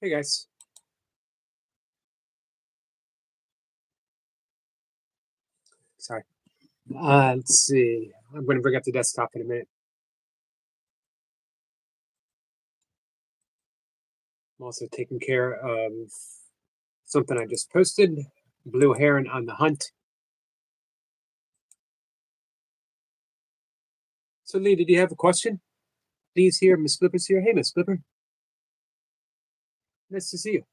Hey guys. Sorry. Let's see. I'm going to bring up the desktop in a minute. I'm also taking care of something I just posted. Blue heron on the hunt. So Lee, did you have a question? Lee's here. Miss Flipper's here. Hey, Miss Flipper. Nice to see you.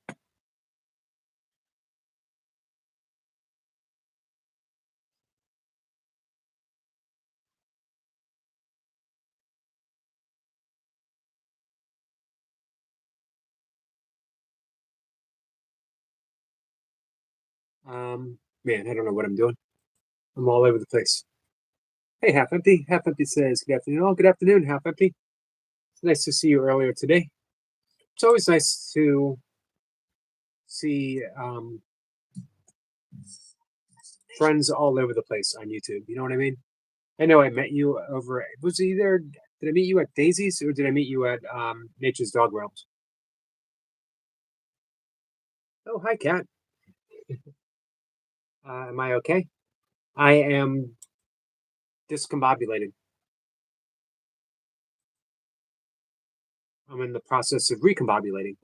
Man, I don't know what I'm doing. I'm all over the place. Hey, Half Empty. Half Empty says, good afternoon. Oh, good afternoon, Half Empty. It's nice to see you earlier today. It's always nice to see friends all over the place on YouTube. You know what I mean? I know I met you over. Was it either did I meet you at Daisy's or did I meet you at Nature's Dog Realms? Oh, hi, Cat. Am I okay? I am discombobulated. I'm in the process of recombobulating,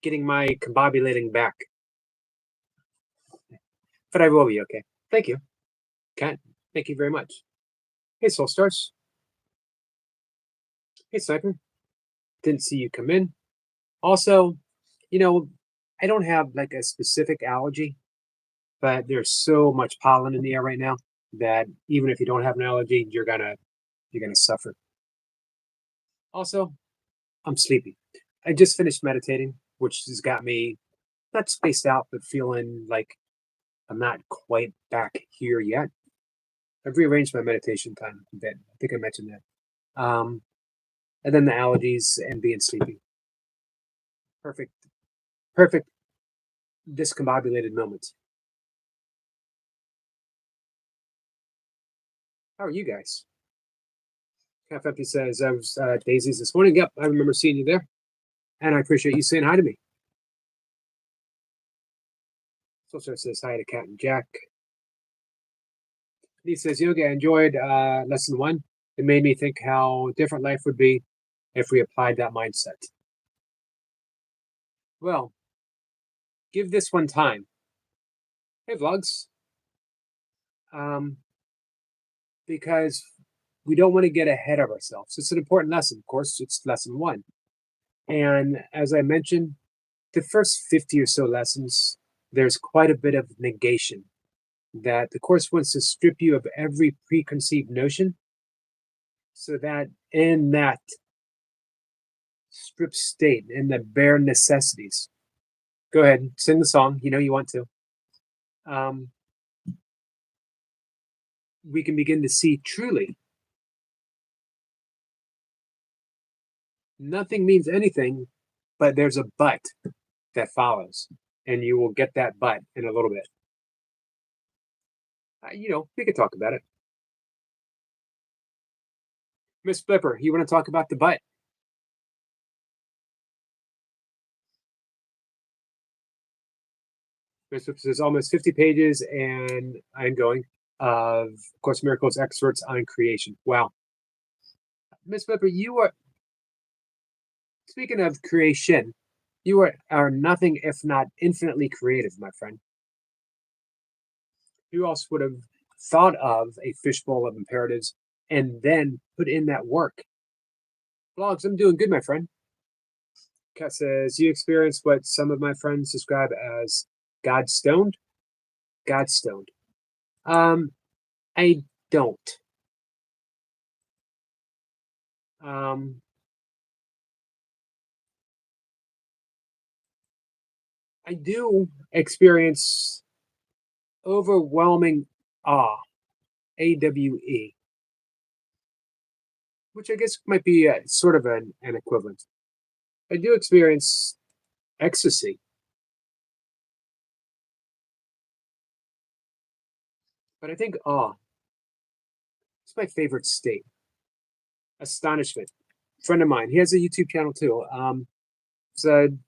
getting my combobulating back. But I will be okay. Thank you, Cat. Thank you very much. Hey, Soul Stars. Hey, Sniper. Didn't see you come in. Also, you know, I don't have like a specific allergy, but there's so much pollen in the air right now that even if you don't have an allergy, you're gonna suffer. Also, I'm sleepy. I just finished meditating, which has got me not spaced out, but feeling like I'm not quite back here yet. I've rearranged my meditation time a bit. I think I mentioned that. And then the allergies and being sleepy. Perfect, perfect discombobulated moments. How are you guys? Half Empty says, I was Daisy's this morning. Yep, I remember seeing you there. And I appreciate you saying hi to me. Also says hi to Cat and Jack. He says, Yogi, I enjoyed lesson one. It made me think how different life would be if we applied that mindset. Well, give this one time. Hey, vlogs. Um, because we don't want to get ahead of ourselves. It's an important lesson. Of course, it's lesson one. And as I mentioned, the first 50 or so lessons, there's quite a bit of negation that the course wants to strip you of every preconceived notion so that in that stripped state, in the bare necessities, go ahead, sing the song. You know you want to. Um, we can begin to see truly nothing means anything, but there's a but that follows, and you will get that but in a little bit. We could talk about it. Miss Flipper, you want to talk about the but? Miss Flipper says almost 50 pages, and I'm going. Of Course Miracles excerpts on creation. Wow. Miss Flipper, you are, speaking of creation, are nothing if not infinitely creative, my friend. Who else would have thought of a fishbowl of imperatives and then put in that work? Vlogs, I'm doing good, my friend. Kat says, you experience what some of my friends describe as God stoned? God stoned. I don't. Um, I do experience overwhelming awe, AWE, which I guess might be sort of an equivalent. I do experience ecstasy, but I think awe is my favorite state. Astonishment. Friend of mine, he has a YouTube channel too. Said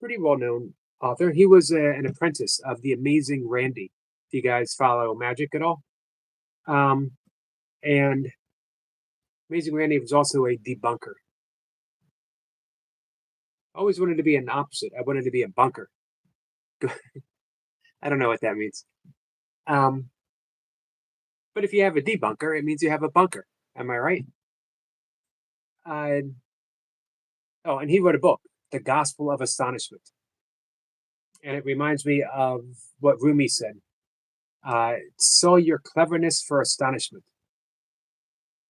pretty well known author. He was an apprentice of the Amazing Randy. If you guys follow magic at all, um, and Amazing Randy was also a debunker. I always wanted to be an opposite. I wanted to be a bunker. I don't know what that means. Um, but if you have a debunker, it means you have a bunker. Am I right? Uh, oh, and he wrote a book, The Gospel of Astonishment. And it reminds me of what Rumi said. Sell your cleverness for astonishment.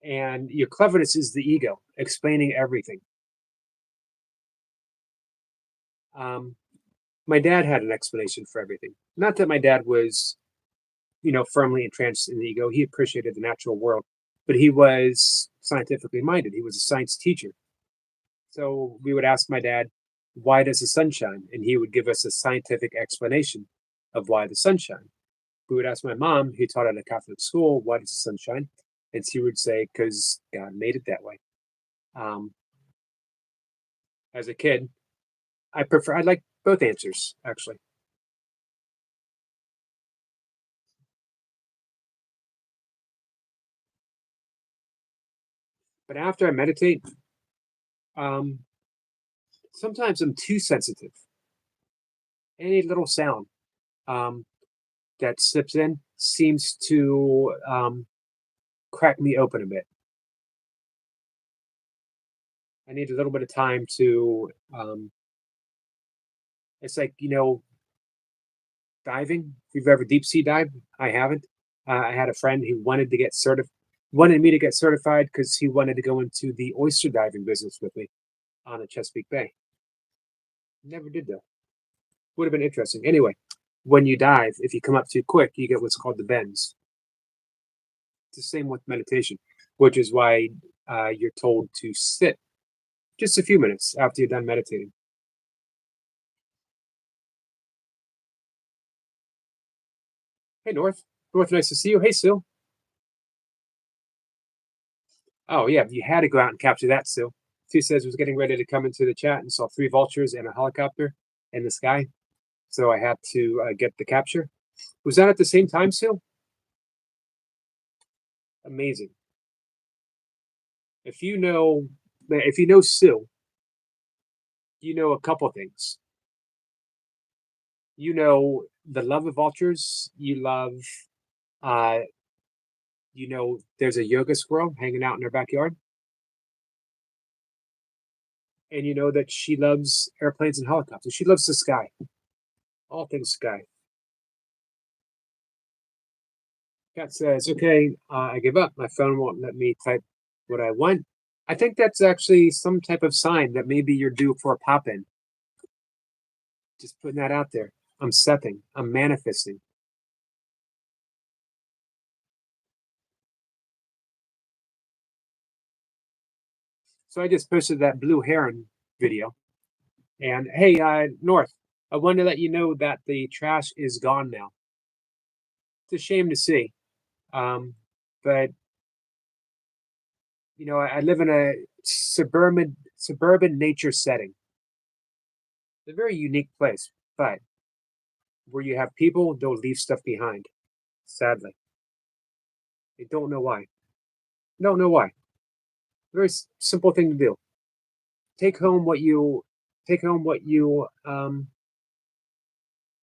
And your cleverness is the ego, explaining everything. Um, my dad had an explanation for everything. Not that my dad was, firmly entrenched in the ego. He appreciated the natural world, but he was scientifically minded. He was a science teacher. So we would ask my dad, why does the sun shine? And he would give us a scientific explanation of why the sun shine. We would ask my mom, who taught at a Catholic school, why does the sun shine? And she would say, because God made it that way. Um, as a kid, I like both answers, actually. But after I meditate, um, sometimes I'm too sensitive. Any little sound um, that slips in seems to crack me open a bit. I need a little bit of time to. It's like diving. If you've ever deep sea dived, I haven't. I had a friend who wanted me to get certified because he wanted to go into the oyster diving business with me on the Chesapeake Bay. Never did though. Would have been interesting. Anyway, when you dive, if you come up too quick, you get what's called the bends. It's the same with meditation, which is why you're told to sit just a few minutes after you're done meditating. Hey, North. North, nice to see you. Hey, Sue. Oh, yeah, you had to go out and capture that, Sue. Sue says was getting ready to come into the chat and saw three vultures and a helicopter in the sky. So I had to get the capture. Was that at the same time, Sue? Amazing. If you know Sue, you know a couple things. You know the love of vultures. Uh, there's a yoga squirrel hanging out in her backyard, and you know that she loves airplanes and helicopters. She loves the sky, all things sky. Cat says, "Okay, I give up. My phone won't let me type what I want." I think that's actually some type of sign that maybe you're due for a pop in. Just putting that out there. I'm stepping. I'm manifesting. So I just posted that blue heron video. And hey, North, I wanted to let you know that the trash is gone now. It's a shame to see. But I live in a suburban nature setting. It's a very unique place, but where you have people, they'll leave stuff behind. Sadly, I don't know why. Don't know why. Very simple thing to do. Take home what you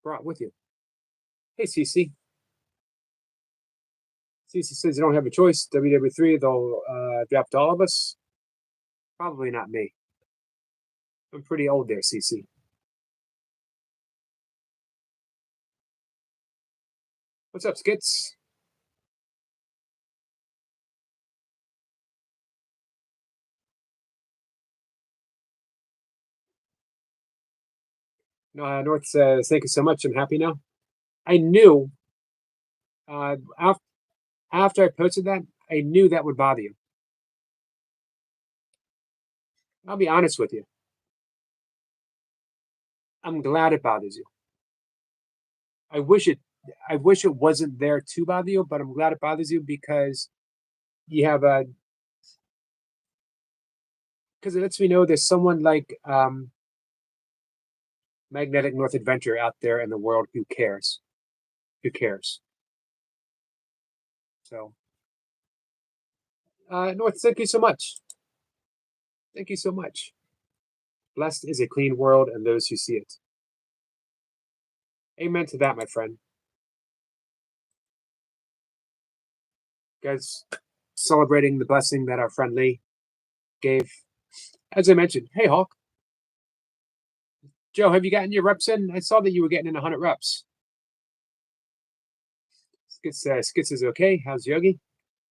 brought with you. Hey, Cece. Cece says you don't have a choice. WW3, they'll draft all of us. Probably not me. I'm pretty old there, Cece. What's up, Skits? North says, thank you so much. I'm happy now. I knew uh, after I posted that, I knew that would bother you. I'll be honest with you. I'm glad it bothers you. I wish it I wish it wasn't there to bother you, but I'm glad it bothers you you have a because it lets me know there's someone like Magnetic North Adventure out there in the world. Who cares? Who cares? So, North, thank you so much. Thank you so much. Blessed is a clean world and those who see it. Amen to that, my friend. Guys, celebrating the blessing that our friend Lee gave. As I mentioned, hey, Hawk. Joe, have you gotten your reps in? I saw that you were getting in 100 reps. Skits is okay. How's Yogi?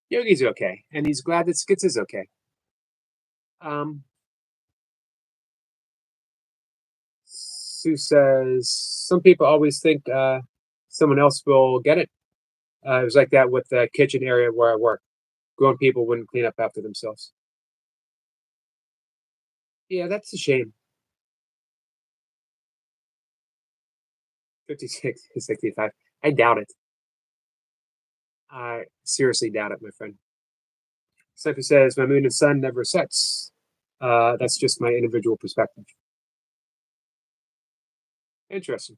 Yogi's okay, and he's glad that Skits is okay. Sue says, some people always think someone else will get it. It was like that with the kitchen area where I work. Grown people wouldn't clean up after themselves. Yeah, that's a shame. 56 to 65. I doubt it. I seriously doubt it, my friend. Cypher says, my moon and sun never sets. That's just my individual perspective. Interesting.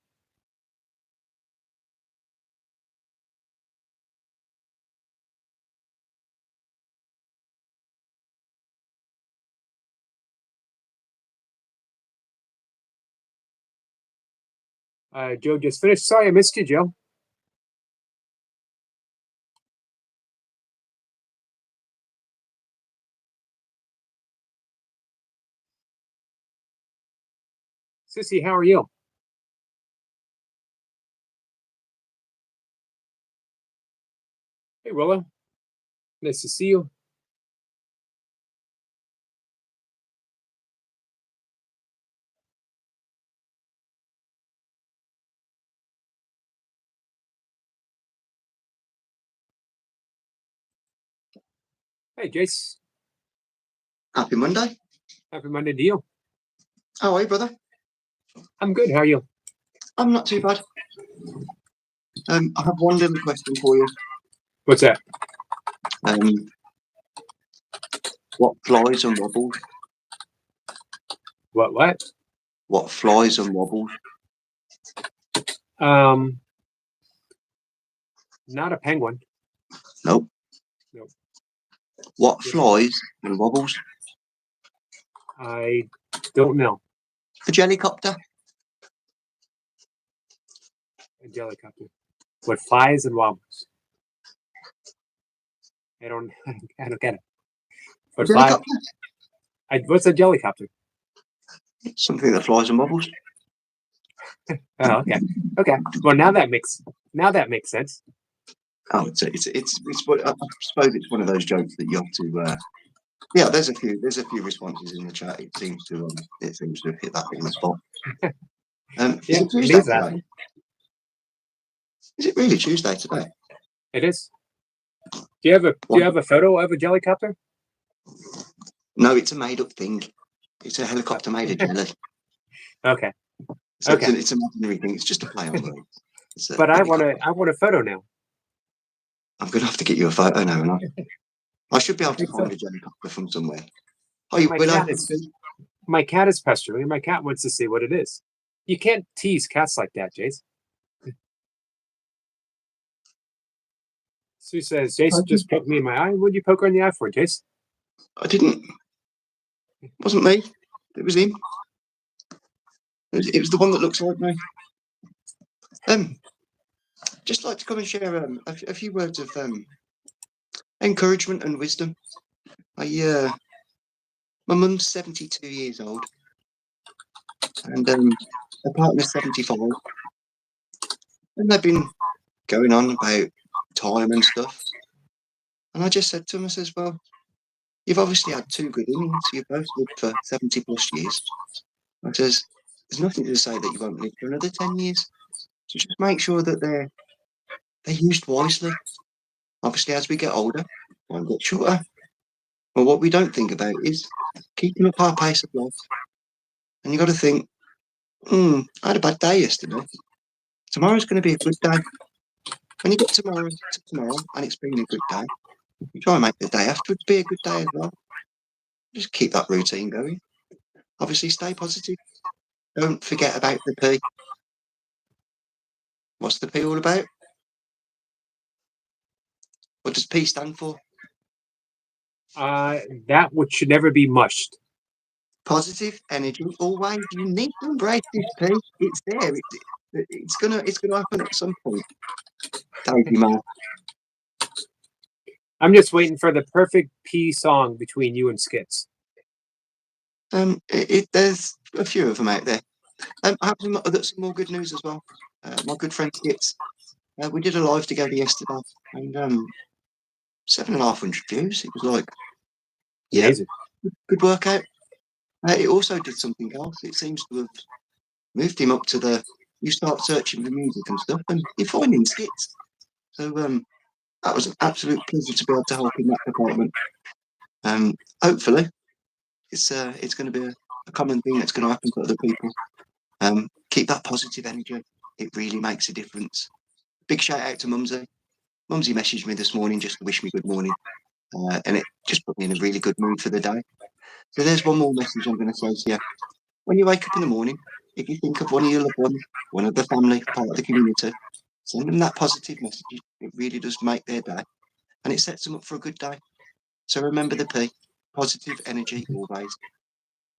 Joe just finished. Sorry, I missed you, Joe. Sissy, how are you? Hey, Willow. Nice to see you. Hey, Jace. Happy Monday. Happy Monday to you. How are you, brother? I'm good. How are you? I'm not too bad. I have one little question for you. What's that? What flies and wobbles? What? What flies and wobbles? Not a penguin. Nope. Nope. What flies and wobbles? I don't know. A jellycopter. A jellycopter. What flies and wobbles? I don't get it. What flies? What's a jellycopter? Something that flies and wobbles. Oh, okay. Okay. Well, now that makes sense. Oh, it's what I suppose it's one of those jokes that you have to. Yeah, there's a few responses in the chat. It seems to have hit that on the spot. Is it Tuesday today? Is it really Tuesday today? It is. Do you have a photo of a jellycopter? No, it's a made-up thing. It's a helicopter made of jelly. Okay. So okay. It's an imaginary thing. It's just a play on words. But I want a photo now. I'm going to have to get you a photo now, and I should be able to find a jellycopter from somewhere. Oh, you will. My cat is pestering. My cat wants to see what it is. You can't tease cats like that, Jace. Sue says, Jace just poked me in my eye. What did you poke her in the eye for, Jace? I didn't. It wasn't me. It was him. It was the one that looks like me. Just like to come and share a few words of encouragement and wisdom. My mum's 72 years old, and her partner's 75, and they've been going on about time and stuff. And I just said to him, I says, well, you've obviously had two good innings. You've both lived for 70 plus years. I says, there's nothing to say that you won't live for another 10 years. So just make sure that they're used wisely. Obviously, as we get older, one get shorter. But what we don't think about is keeping up our pace of life. And you got to think, I had a bad day yesterday. Tomorrow's going to be a good day. When you get tomorrow and it's been a good day, you try and make the day afterwards be a good day as well. Just keep that routine going. Obviously, stay positive. don't forget about the P. What's the P all about? What does P stand for? That which should never be mushed. Positive energy always. You need to embrace this P. It's there. It's gonna happen at some point. Daisy man. I'm just waiting for the perfect P song between you and Skits. There's a few of them out there. I have some more good news as well. My good friend Skits. We did a live together yesterday, and 7,500 views. It was like, yeah, Amazing. good workout. It also did something else. It seems to have moved him up to the. You start searching for music and stuff, and you're finding Skits. So that was an absolute pleasure to be able to help in that department. Hopefully, it's going to be a common thing that's going to happen to other people. Keep that positive energy. It really makes a difference. Big shout out to Mumsy. Mumsy messaged me this morning just to wish me good morning, and it just put me in a really good mood for the day. So there's one more message I'm going to say to you. When you wake up in the morning, if you think of one of your loved ones, one of the family, part of the community, send them that positive message. It really does make their day, and it sets them up for a good day. So remember the P, positive energy always.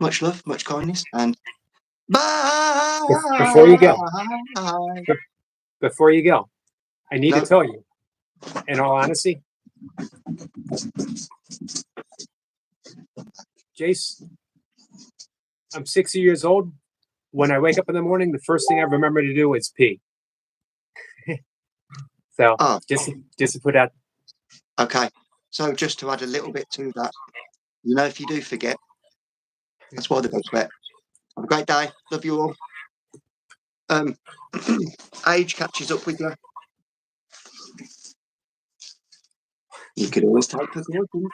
Much love, much kindness, and bye. Before you go, I need to No. tell you, in all honesty, Jace, I'm 60 years old. When I wake up in the morning, the first thing I remember to do is pee. So Oh, just to put out. okay. So just to add a little bit to that, if you do forget, that's why the dog's wet. Have a great day. Love you all. Age catches up with you. You could always take precautions.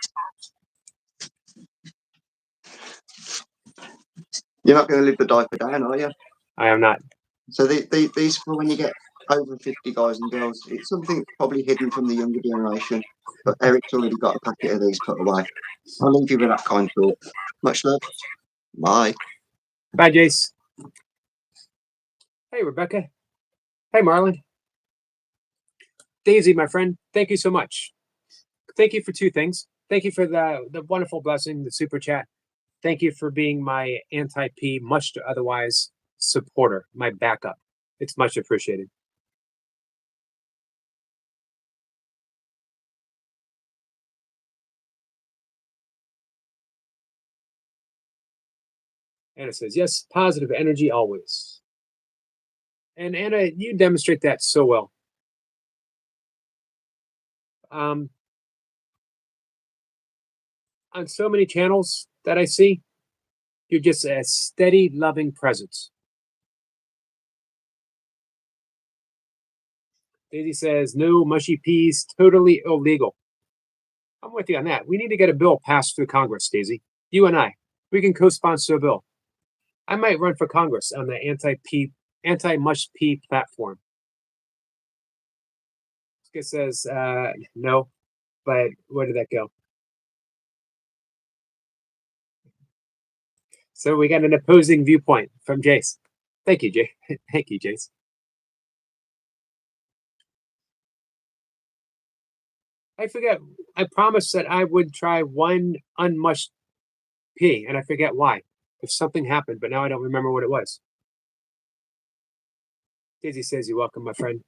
You're not going to live the diaper down, are you? I am not. So these for when you get over 50 guys and girls. It's something probably hidden from the younger generation. But Eric's already got a packet of these put away. I'll leave you with that kind thought. Much love. Bye. Bye, Jace. Hey, Rebecca. Hey, Marlon. Daisy, my friend, thank you so much. Thank you for two things. Thank you for the wonderful blessing, the super chat. Thank you for being my anti-P, much to otherwise supporter, my backup. It's much appreciated. Anna says, yes, positive energy always. And Anna, you demonstrate that so well. On so many channels that I see, you're just a steady, loving presence. Daisy says, no mushy peas, totally illegal. I'm with you on that. We need to get a bill passed through Congress, Daisy. You and I. We can co-sponsor a bill. I might run for Congress on the anti-mush pea platform. It says no, but where did that go? So we got an opposing viewpoint from Jace. Thank you, Jay. Thank you, Jace. I forget. I promised that I would try one unmushed pea, and I forget why. If something happened, but now I don't remember what it was. Daisy says, you're welcome, my friend.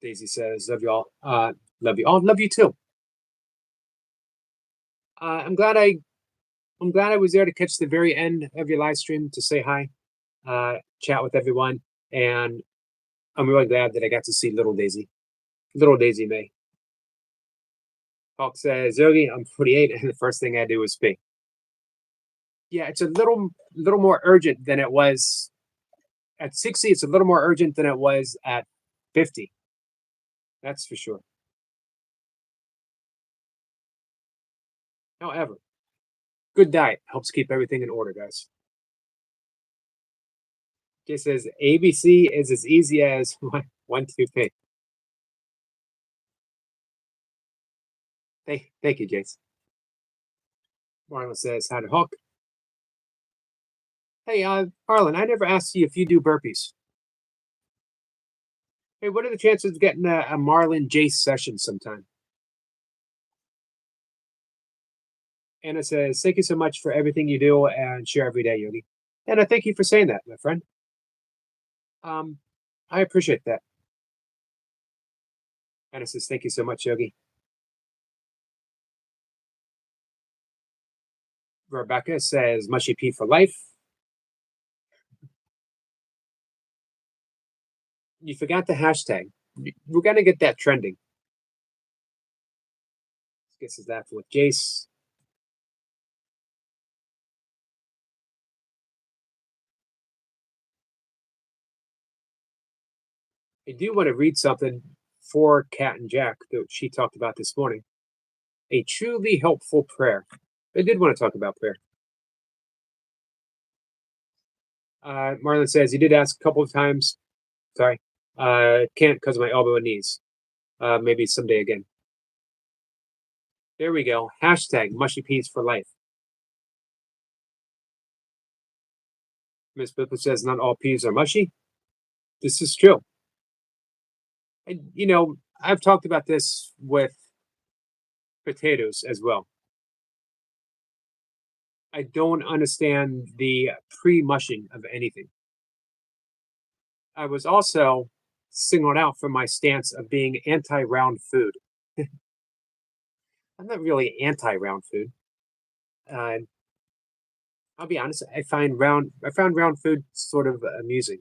Daisy says, love you all. Love you all. Love you too. I'm glad I was there to catch the very end of your live stream to say hi, chat with everyone, and I'm really glad that I got to see little Daisy May. Hawk says, Yogi, I'm 48, and the first thing I do is pee. Yeah, it's a little more urgent than it was at 60. It's a little more urgent than it was at 50. That's for sure. However, good diet helps keep everything in order, guys. Jay says ABC is as easy as 1, 2, pay. Thank you, Jace. Marlon says, "How to Hawk." Hey, Marlon, I never asked you if you do burpees. Hey, what are the chances of getting a Marlon Jace session sometime? Anna says, "Thank you so much for everything you do and share every day, Yogi." And I thank you for saying that, my friend. Um, I appreciate that. Anna says, "Thank you so much, Yogi." Rebecca says, "Mushy P for life." You forgot the hashtag. We're gonna get that trending. Guesses that with Jace. I do want to read something for Kat and Jack that she talked about this morning. A truly helpful prayer. I did want to talk about prayer. Marlon says he did ask a couple of times. Sorry, can't because of my elbow and knees. Maybe someday again. There we go. Hashtag mushy peas for life. Miss Pippa says not all peas are mushy. This is true. And, I've talked about this with potatoes as well. I don't understand the pre-mushing of anything. I was also singled out for my stance of being anti-round food. I'm not really anti-round food. Uh, I'll be honest. I found round food sort of amusing.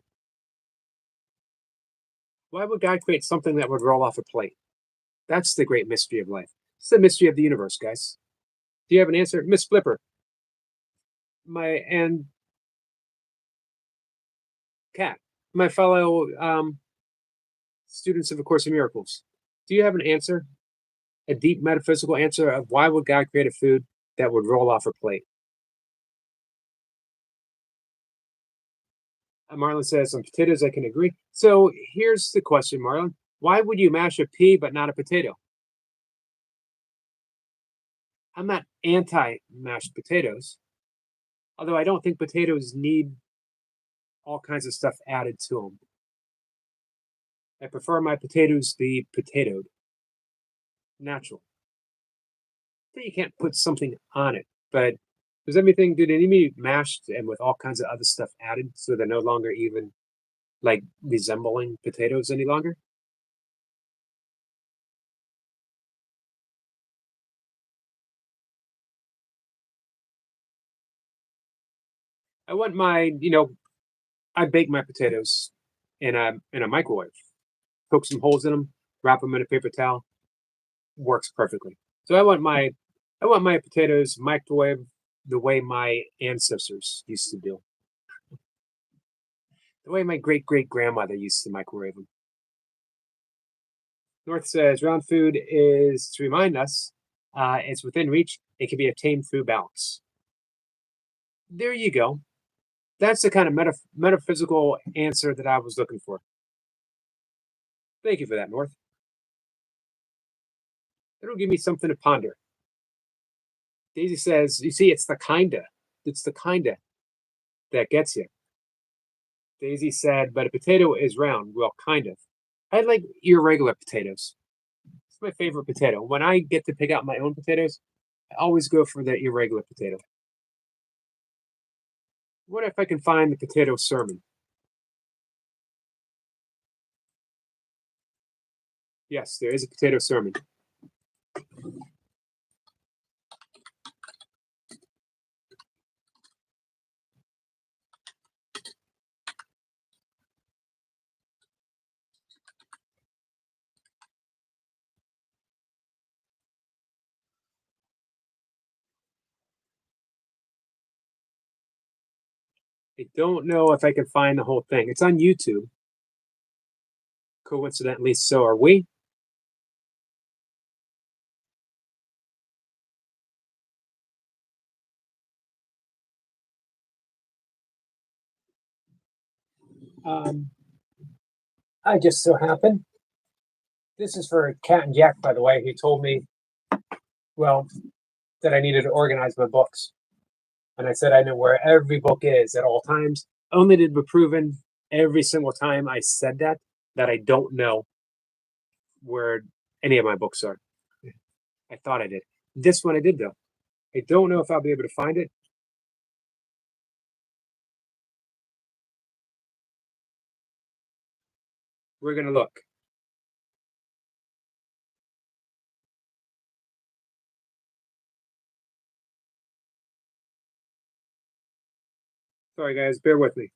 Why would God create something that would roll off a plate? That's the great mystery of life. It's the mystery of the universe, guys. Do you have an answer, Miss Flipper? And Cat, my fellow students of A Course in Miracles. Do you have an answer? A deep metaphysical answer of why would God create a food that would roll off a plate? Marlon says on potatoes, I can agree. So here's the question, Marlon. Why would you mash a pea but not a potato? I'm not anti mashed potatoes, although I don't think potatoes need all kinds of stuff added to them. I prefer my potatoes be potatoed, natural. But you can't put something on it. But did any meat mashed and with all kinds of other stuff added so they're no longer even like resembling potatoes any longer? I want I bake my potatoes in a microwave, poke some holes in them, wrap them in a paper towel, works perfectly. So I want my potatoes microwave the way my ancestors used to do, the way my great great grandmother used to microwave them. North says round food is to remind us it's within reach. It can be obtained through balance. There you go. That's the kind of metaphysical answer that I was looking for. Thank you for that, North. It'll give me something to ponder. Daisy says, "You see, it's the kinda. It's the kinda that gets you." Daisy said, "But a potato is round." Well, kind of. I like irregular potatoes. It's my favorite potato. When I get to pick out my own potatoes, I always go for the irregular potato. What if I can find the potato sermon? Yes, there is a potato sermon. I don't know if I can find the whole thing. It's on YouTube. Coincidentally, so are we. Um, I just so happen. This is for Cat and Jack, by the way. He told me, well, that I needed to organize my books. And I said I know where every book is at all times, only to be proven every single time I said that I don't know where any of my books are. I thought I did. This one I did, though. I don't know if I'll be able to find it. We're going to look. Sorry, guys, bear with me.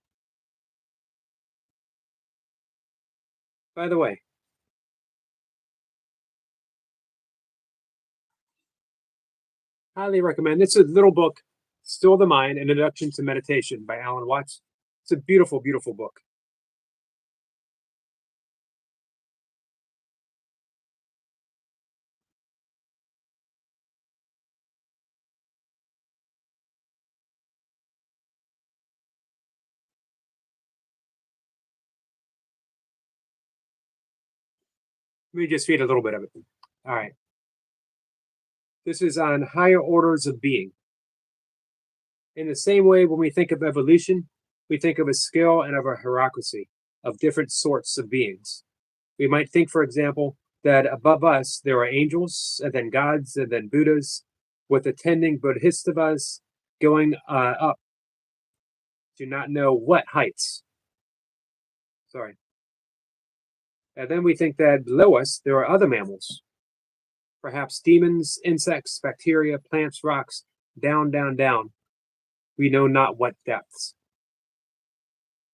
By the way, highly recommend. It's a little book, Still the Mind, An Introduction to Meditation by Alan Watts. It's a beautiful, beautiful book. Let me just read a little bit of it. All right. This is on higher orders of being. In the same way, when we think of evolution, we think of a scale and of a hierarchy of different sorts of beings. We might think, for example, that above us there are angels, and then gods, and then Buddhas, with attending Bodhisattvas going up to not know what heights. Sorry. And then we think that below us there are other mammals, perhaps demons, insects, bacteria, plants, rocks, down, down, down. We know not what depths.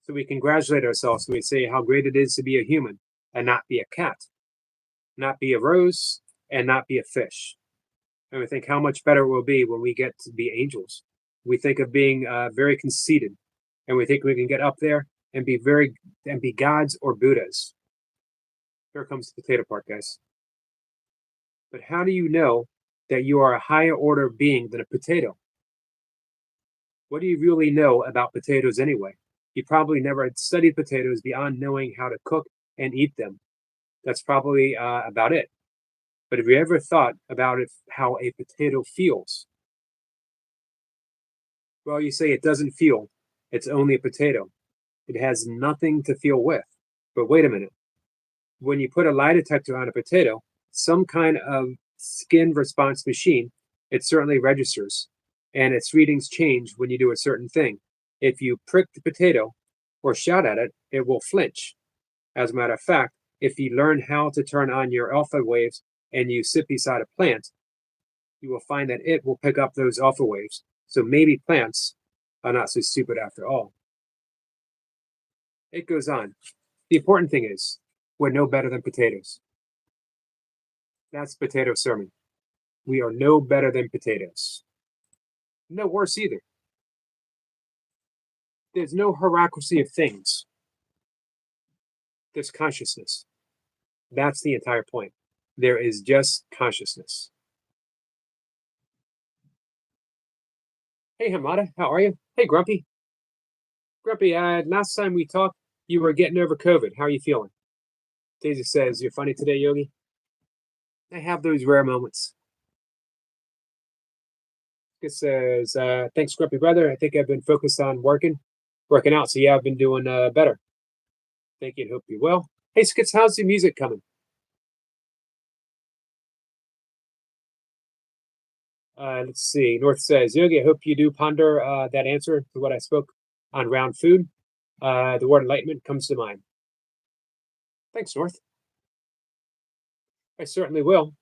So we congratulate ourselves when we say how great it is to be a human and not be a cat, not be a rose, and not be a fish. And we think how much better it will be when we get to be angels. We think of being very conceited, and we think we can get up there and be gods or Buddhas. Here comes the potato part, guys. But how do you know that you are a higher order being than a potato? What do you really know about potatoes anyway? You probably never studied potatoes beyond knowing how to cook and eat them. That's probably about it. But have you ever thought about how a potato feels? Well, you say it doesn't feel. It's only a potato. It has nothing to feel with. But wait a minute. When you put a lie detector on a potato, some kind of skin response machine, it certainly registers. And its readings change when you do a certain thing. If you prick the potato or shout at it, it will flinch. As a matter of fact, if you learn how to turn on your alpha waves and you sit beside a plant, you will find that it will pick up those alpha waves. So maybe plants are not so stupid after all. It goes on. The important thing is, we're no better than potatoes. That's potato sermon. We are no better than potatoes. No worse either. There's no hierarchy of things. There's consciousness. That's the entire point. There is just consciousness. Hey, Hamada, how are you? Hey, Grumpy. Grumpy, last time we talked, you were getting over COVID. How are you feeling? Daisy says, you're funny today, Yogi. I have those rare moments. It says, thanks, Grumpy Brother. I think I've been focused on working out. So, yeah, I've been doing better. Thank you and hope you're well. Hey, Skits, how's the music coming? Let's see. North says, Yogi, I hope you do ponder that answer to what I spoke on round food. The word enlightenment comes to mind. Thanks, North. I certainly will.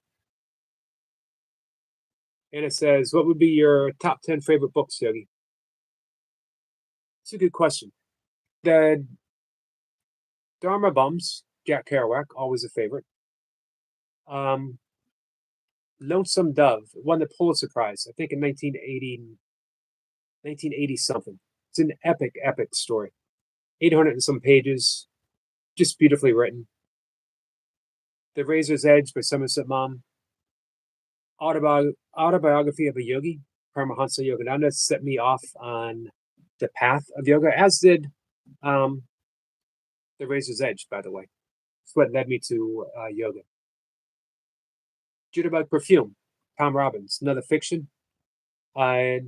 And it says, what would be your top 10 favorite books, Yogi? It's a good question. The Dharma Bums, Jack Kerouac, always a favorite. Lonesome Dove won the Pulitzer Prize, I think in 1980 something. It's an epic, epic story. 800 and some pages, just beautifully written. The Razor's Edge by Somerset Maugham. Autobiography of a Yogi, Paramahansa Yogananda, set me off on the path of yoga, as did The Razor's Edge, by the way. It's what led me to yoga. Jitterbug Perfume, Tom Robbins, another fiction. I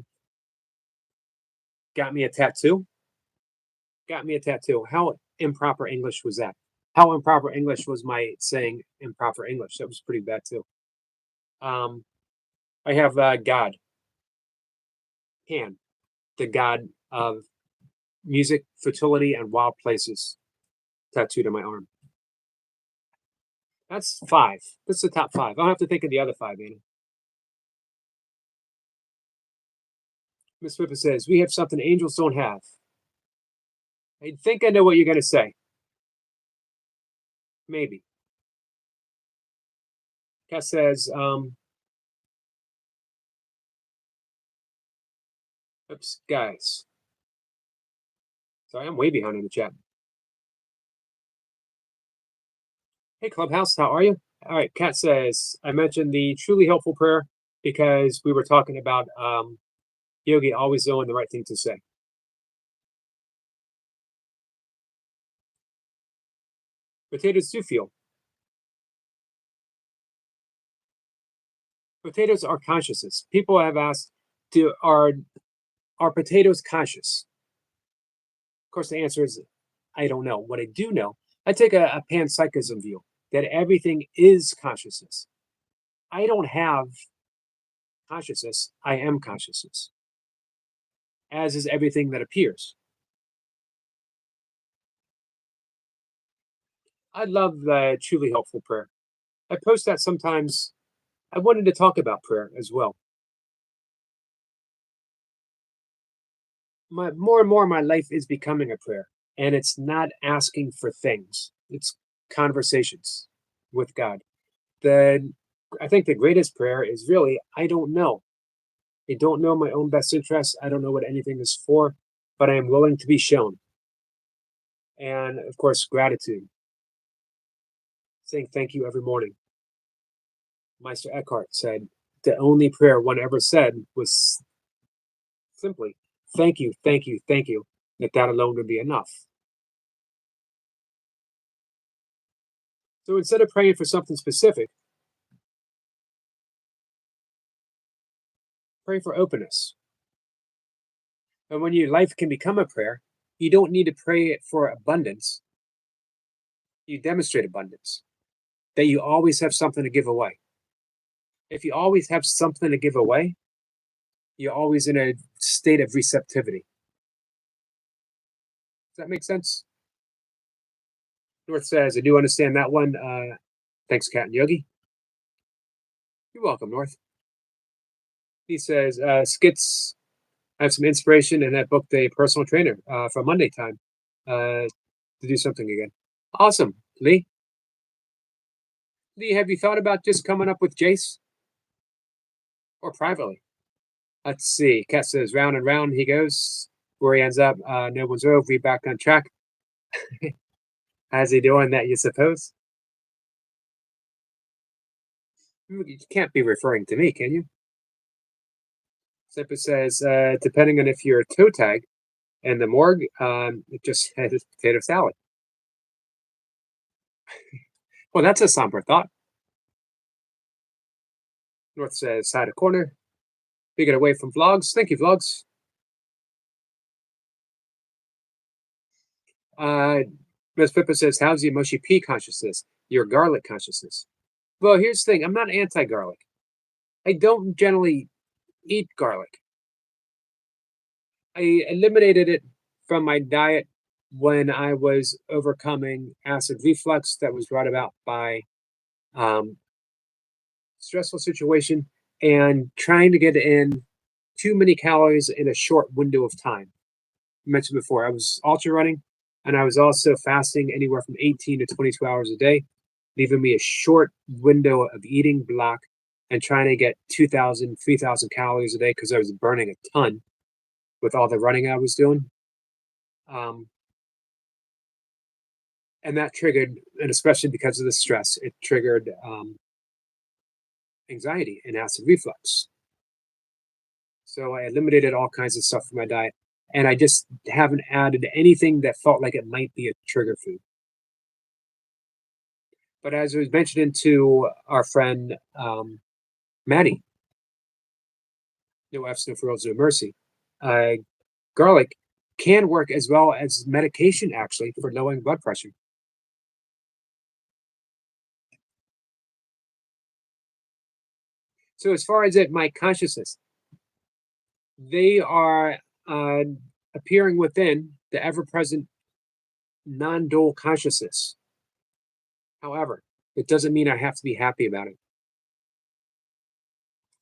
got me a tattoo. Got me a tattoo. How improper English was that? How improper English was my saying improper English? That was pretty bad too. Um, I have God, Pan, the god of music, fertility, and wild places tattooed on my arm. That's five. That's the top five. I'll have to think of the other five, Anna. Miss Whipper says, we have something angels don't have. I think I know what you're going to say. Maybe. Kat says, oops, guys. Sorry, I'm way behind in the chat. Hey, Clubhouse, how are you? All right, Kat says, I mentioned the truly helpful prayer because we were talking about Yogi always knowing the right thing to say. Potatoes do feel. Potatoes are consciousness. People have asked, are potatoes conscious? Of course, the answer is I don't know. What I do know, I take a panpsychism view that everything is consciousness. I don't have consciousness. I am consciousness, as is everything that appears. I love the truly helpful prayer. I post that sometimes. I wanted to talk about prayer as well. More and more, my life is becoming a prayer, and it's not asking for things. It's conversations with God. I think the greatest prayer is really, I don't know. I don't know my own best interests. I don't know what anything is for, but I am willing to be shown. And of course, gratitude. Saying thank you every morning. Meister Eckhart said the only prayer one ever said was simply, thank you, thank you, thank you, that alone would be enough. So instead of praying for something specific, pray for openness. And when your life can become a prayer, you don't need to pray it for abundance. You demonstrate abundance, that you always have something to give away. If you always have something to give away, you're always in a state of receptivity. Does that make sense? North says, I do understand that one. Thanks, Kat and Yogi. You're welcome, North. He says, skits, I have some inspiration and I booked a personal trainer for Monday time to do something again. Awesome. Lee? Lee, have you thought about just coming up with Jace? Or privately? Let's see. Kat says, round and round he goes. Where he ends up, no one's over. We back on track. How's he doing that, you suppose? You can't be referring to me, can you? Simple says, depending on if you're a toe tag and the morgue, it just has potato salad. Well, that's a somber thought. North says, side of corner. Big it away from vlogs. Thank you, vlogs. Ms. Pippa says, how's your mushy pea consciousness? Your garlic consciousness? Well, here's the thing. I'm not anti-garlic. I don't generally eat garlic. I eliminated it from my diet when I was overcoming acid reflux that was brought about by stressful situation and trying to get in too many calories in a short window of time. I mentioned before, I was ultra running and I was also fasting anywhere from 18 to 22 hours a day, leaving me a short window of eating block and trying to get 2,000, 3,000 calories a day because I was burning a ton with all the running I was doing. And that triggered, and especially because of the stress, it triggered anxiety and acid reflux. So I eliminated all kinds of stuff from my diet, and I just haven't added anything that felt like it might be a trigger food. But as I was mentioning to our friend Maddie, No F's, no frills, no mercy. Garlic can work as well as medication, actually, for lowering blood pressure. So, as far as it, my consciousness, they are uh, appearing within the ever present non dual consciousness. However, it doesn't mean I have to be happy about it.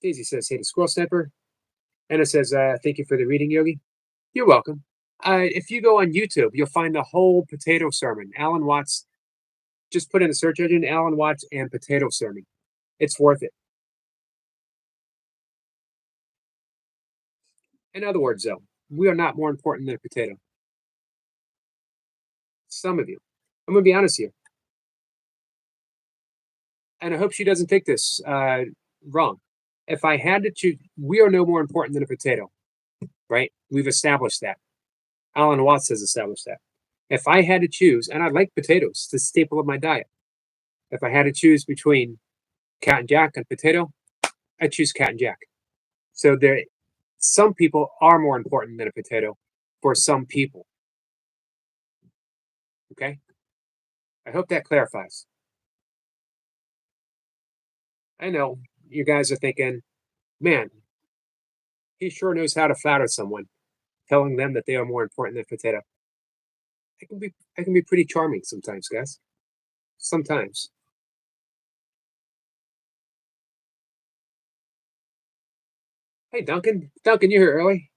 Daisy says, "Hey, the squirrel sniper." Anna says, "Thank you for the reading, Yogi." You're welcome. If you go on YouTube, you'll find the whole potato sermon. Alan Watts, just put in the search engine Alan Watts and potato sermon. It's worth it. In other words, though, we are not more important than a potato. Some of you. I'm going to be honest here. And I hope she doesn't take this wrong. If I had to choose, we are no more important than a potato, right? We've established that. Alan Watts has established that. If I had to choose, and I like potatoes, it's the staple of my diet. If I had to choose between cat and jack and potato, I choose cat and jack. So some people are more important than a potato for some people. Okay? I hope that clarifies. I know you guys are thinking, man, he sure knows how to flatter someone, telling them that they are more important than a potato. I can be pretty charming sometimes, guys. Sometimes. Hey, Duncan. Duncan, you're here early.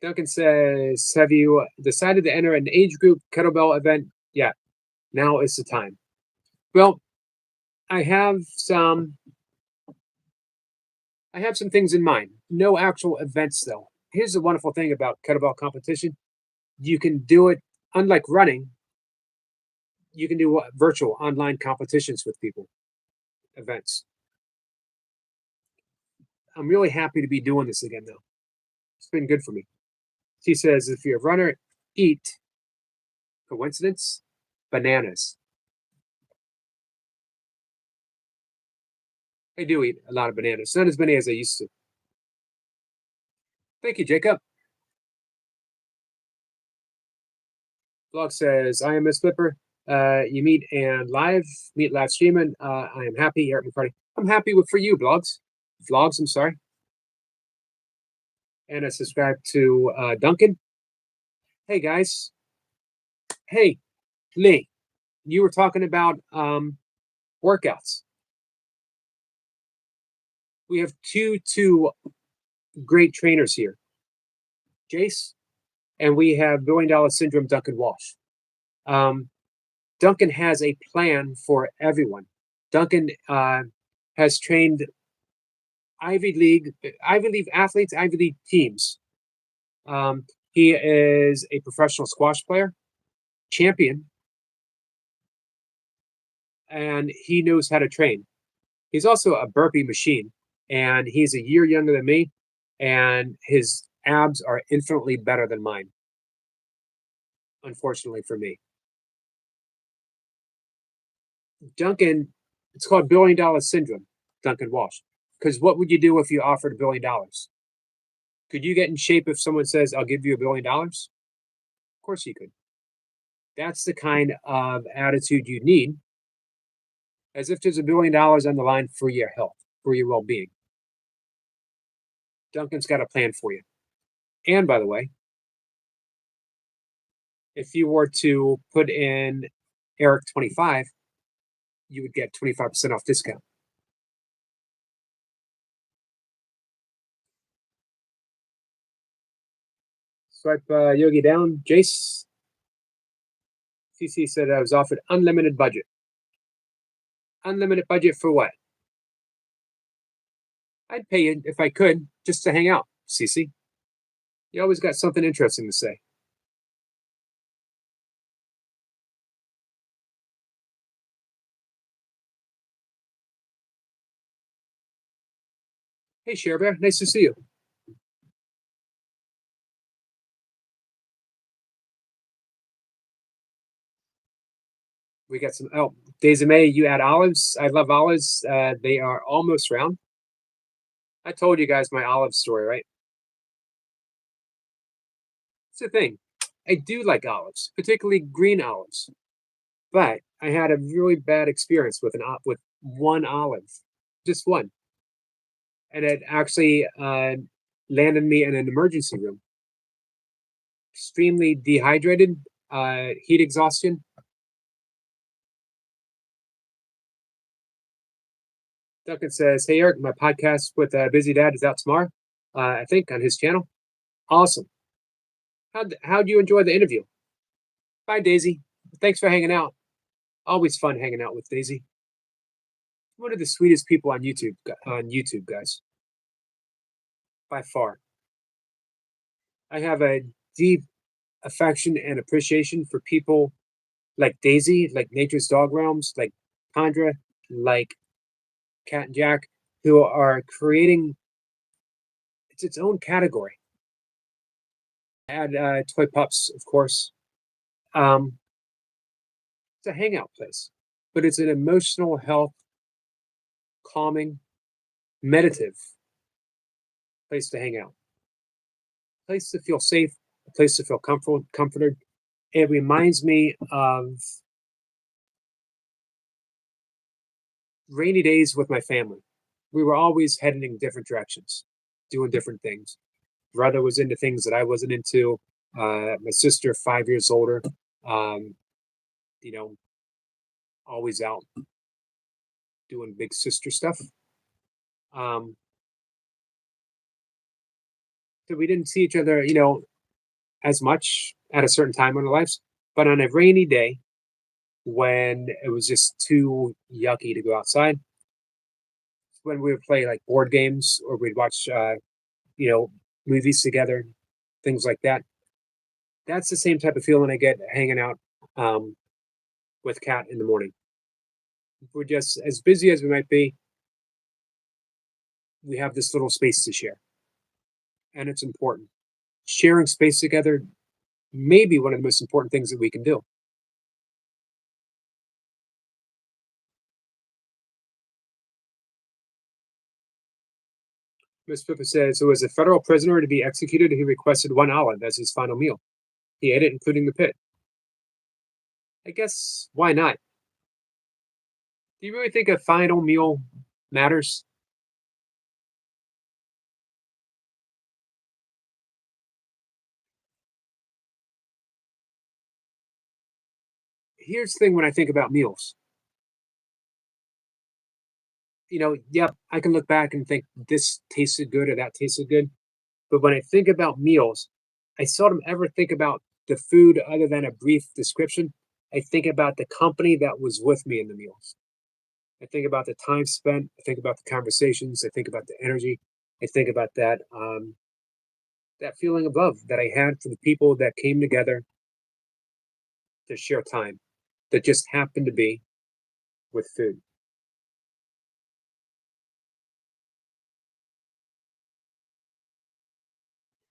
Duncan says, "Have you decided to enter an age group kettlebell event yet? Now is the time." Well, I have some. I have some things in mind. No actual events, though. Here's the wonderful thing about kettlebell competition: you can do it. Unlike running, you can do virtual online competitions with people, events. I'm really happy to be doing this again, though. It's been good for me. She says, if you're a runner, eat, coincidence, bananas. I do eat a lot of bananas, not as many as I used to. Thank you, Jacob. Blog says, I am Miss Flipper. You meet live streaming. I am happy here at McCarty. I'm happy for you, Vlogs, I'm sorry. And I subscribe to Duncan. Hey, guys. Hey, Lee, you were talking about workouts. We have two great trainers here, Jace, and we have Billion Dollar Syndrome Duncan Walsh. Duncan has a plan for everyone. Duncan has trained Ivy League athletes, Ivy League teams. He is a professional squash player, champion, and he knows how to train. He's also a burpee machine, and he's a year younger than me, and his abs are infinitely better than mine, unfortunately for me. Duncan, it's called Billion Dollar Syndrome, Duncan Walsh. Because what would you do if you offered $1 billion? Could you get in shape if someone says, I'll give you $1 billion? Of course you could. That's the kind of attitude you need, as if there's $1 billion on the line for your health, for your well being. Duncan's got a plan for you. And by the way, if you were to put in Eric 25, you would get 25% off discount. Swipe Yogi down. Jace. CC said I was offered unlimited budget. Unlimited budget for what? I'd pay you if I could, just to hang out, CC. You always got something interesting to say. Hey, Share Bear, nice to see you. We got some, oh, Days of May, you add olives. I love olives. They are almost round. I told you guys my olive story, right? It's the thing. I do like olives, particularly green olives, but I had a really bad experience with with one olive, just one, and it actually landed me in an emergency room. Extremely dehydrated, heat exhaustion. Duncan says, "Hey Eric, my podcast with Busy Dad is out tomorrow. I think on his channel. Awesome. How'd you enjoy the interview? Bye, Daisy. Thanks for hanging out. Always fun hanging out with Daisy. One of the sweetest people on YouTube. Guys, by far. I have a deep affection and appreciation for people like Daisy, like Nature's Dog Realms, like Chandra, like Cat and Jack, who are creating its own category. Add toy pups, of course. Um, it's a hangout place, but it's an emotional health, calming, meditative place to hang out, place to feel safe, a place to feel comforted. It reminds me of rainy days with my family. We were always heading in different directions, doing different things. Brother was into things that I wasn't into. My sister, 5 years older, um, you know, always out doing big sister stuff. Um, so we didn't see each other, as much at a certain time in our lives. But on a rainy day, when it was just too yucky to go outside, when we would play like board games or we'd watch, you know, movies together, things like that. That's the same type of feeling I get hanging out um, with Kat in the morning. We're just as busy as we might be. We have this little space to share, and it's important. Sharing space together may be one of the most important things that we can do. Ms. Pippa says, so as a federal prisoner to be executed, he requested one olive as his final meal. He ate it, including the pit. I guess, why not? Do you really think a final meal matters? Here's the thing when I think about meals. Yep, I can look back and think this tasted good or that tasted good. But when I think about meals, I seldom ever think about the food other than a brief description. I think about the company that was with me in the meals. I think about the time spent. I think about the conversations. I think about the energy. I think about that feeling of love that I had for the people that came together to share time that just happened to be with food.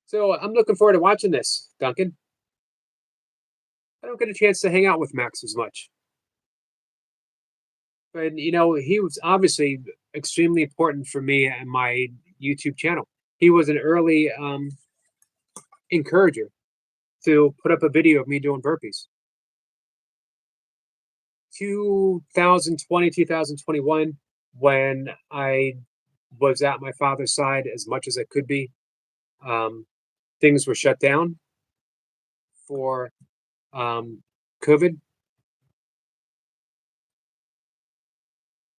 So I'm looking forward to watching this, Duncan. I don't get a chance to hang out with Max as much. But he was obviously extremely important for me and my YouTube channel. He was an early encourager to put up a video of me doing burpees. 2020, 2021, when I was at my father's side as much as I could be, um, things were shut down for COVID.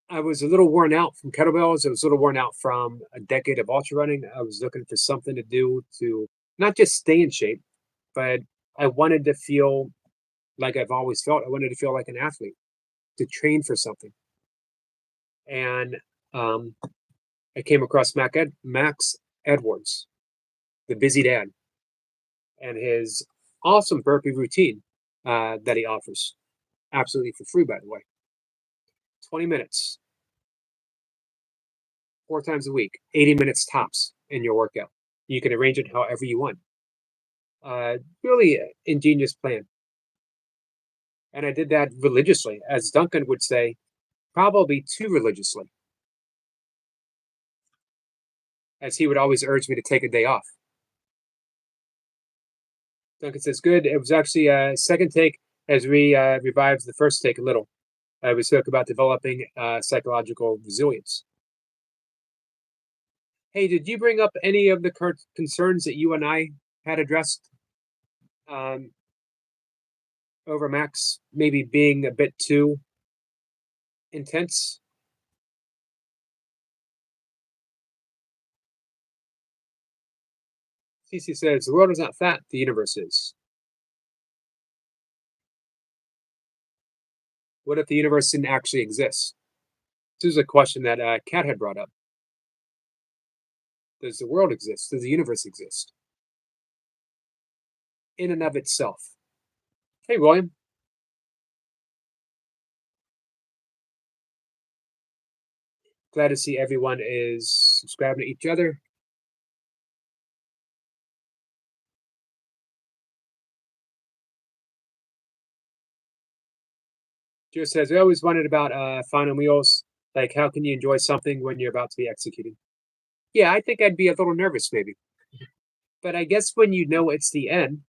I was a little worn out from kettlebells. I was a little worn out from a decade of ultra running. I was looking for something to do to not just stay in shape, but I wanted to feel like I've always felt. I wanted to feel like an athlete, to train for something. And um, I came across Max Edwards, the busy dad, and his awesome burpee routine that he offers, absolutely for free, by the way. 20 minutes, 4 times a week, 80 minutes tops in your workout. You can arrange it however you want. Really ingenious plan. And I did that religiously, as Duncan would say, probably too religiously, as he would always urge me to take a day off. Duncan says, good. It was actually a second take as we revived the first take a little. We spoke about developing psychological resilience. Hey, did you bring up any of the concerns that you and I had addressed um, over Max maybe being a bit too intense? Cece says, the world is not fat, the universe is. What if the universe didn't actually exist? This is a question that Kat had brought up. Does the world exist? Does the universe exist? In and of itself. Hey, William. Glad to see everyone is subscribing to each other. Joe says, I always wondered about final meals. Like, how can you enjoy something when you're about to be executed? Yeah, I think I'd be a little nervous, maybe. But I guess when you know it's the end,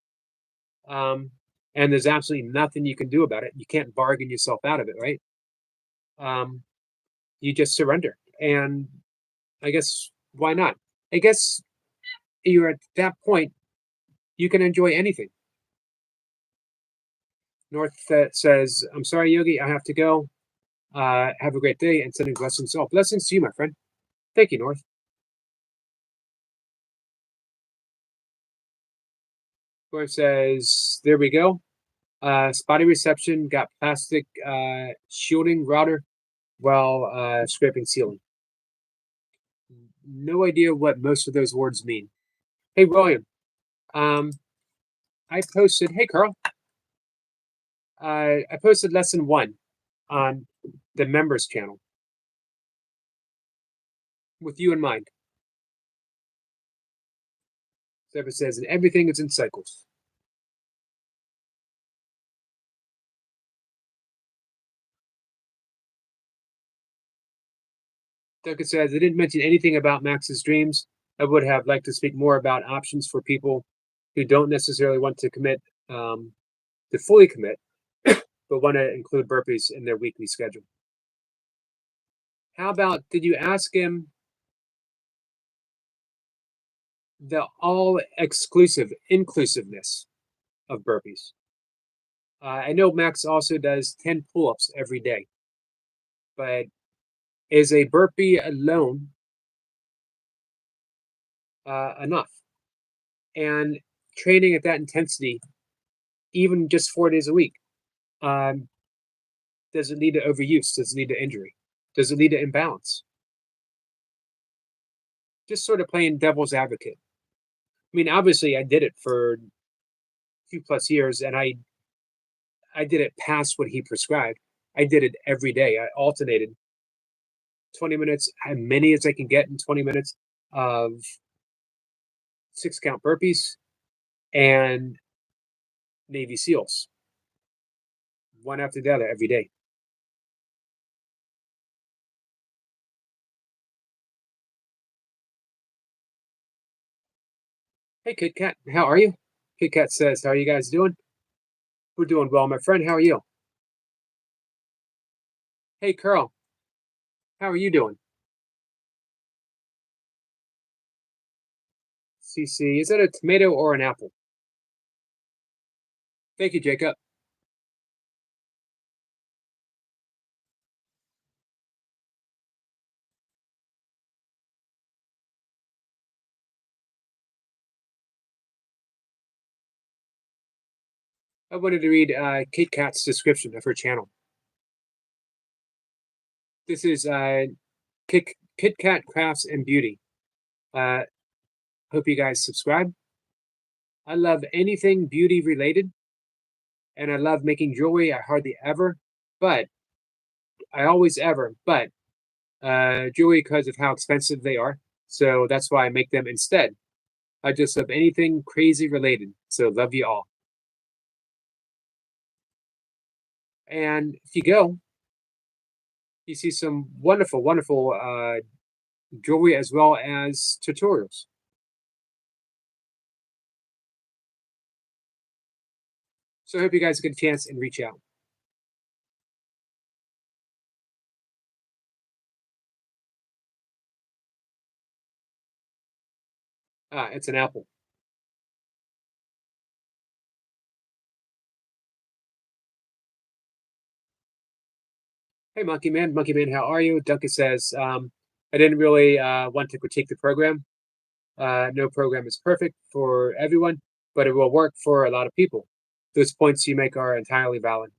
um, and there's absolutely nothing you can do about it, you can't bargain yourself out of it, right? You just surrender. And I guess why not? I guess you're at that point, you can enjoy anything. North says, I'm sorry, Yogi, I have to go. Have a great day and sending blessings. Oh, blessings to you, my friend. Thank you, North. North says, there we go. Spotty reception, got plastic shielding router while scraping ceiling. No idea what most of those words mean. Hey, William. I posted, hey, Carl. I posted lesson 1 on the members channel with you in mind. So it says, and everything is in cycles. Duncan says, I didn't mention anything about Max's dreams. I would have liked to speak more about options for people who don't necessarily want to commit, to fully commit, but want to include burpees in their weekly schedule. How about, did you ask him the all inclusiveness of burpees? I know Max also does 10 pull-ups every day, but is a burpee alone enough? And training at that intensity, even just 4 days a week, does it lead to overuse? Does it lead to injury? Does it lead to imbalance? Just sort of playing devil's advocate. I mean, obviously, I did it for 2+ years, and I did it past what he prescribed. I did it every day. I alternated 20 minutes, as many as I can get in 20 minutes of 6-count burpees and Navy SEALs, one after the other every day. Hey, Kit Kat, how are you? Kit Kat says, how are you guys doing? We're doing well, my friend. How are you? Hey, Carl, how are you doing? CC, is that a tomato or an apple? Thank you, Jacob. I wanted to read Kit Kat's description of her channel. This is Kit Kat Crafts and Beauty. Hope you guys subscribe. I love anything beauty related, and I love making jewelry. I hardly ever, but I always ever, but jewelry because of how expensive they are. So that's why I make them instead. I just love anything crazy related. So love you all. And if you go, you see some wonderful, wonderful jewelry as well as tutorials. So I hope you guys get a chance and reach out. It's an apple. Hey, Monkey Man, how are you? Duncan says, I didn't really want to critique the program. No program is perfect for everyone, but it will work for a lot of people. Those points you make are entirely valid.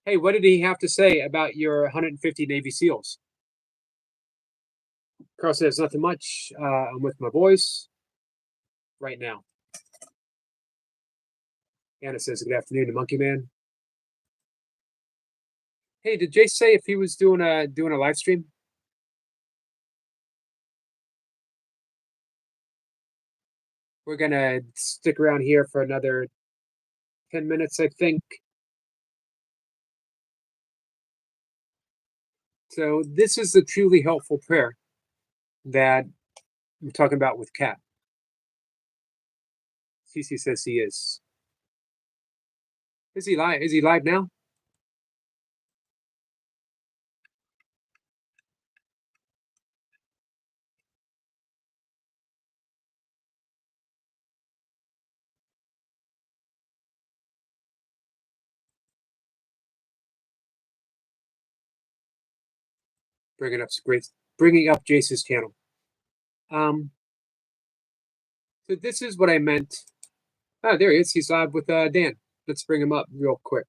Hey, what did he have to say about your 150 Navy SEALs? Carl says, nothing much. I'm with my boys right now. Anna says, good afternoon to Monkey Man. Hey, did Jay say if he was doing a live stream? We're gonna stick around here for another 10 minutes, I think. So this is the truly helpful prayer that I'm talking about with Kat. CC says he is. Is he live? Is he live now? Bringing up Jace's channel. So this is what I meant. Oh, there he is. He's live with Dan. Let's bring him up real quick.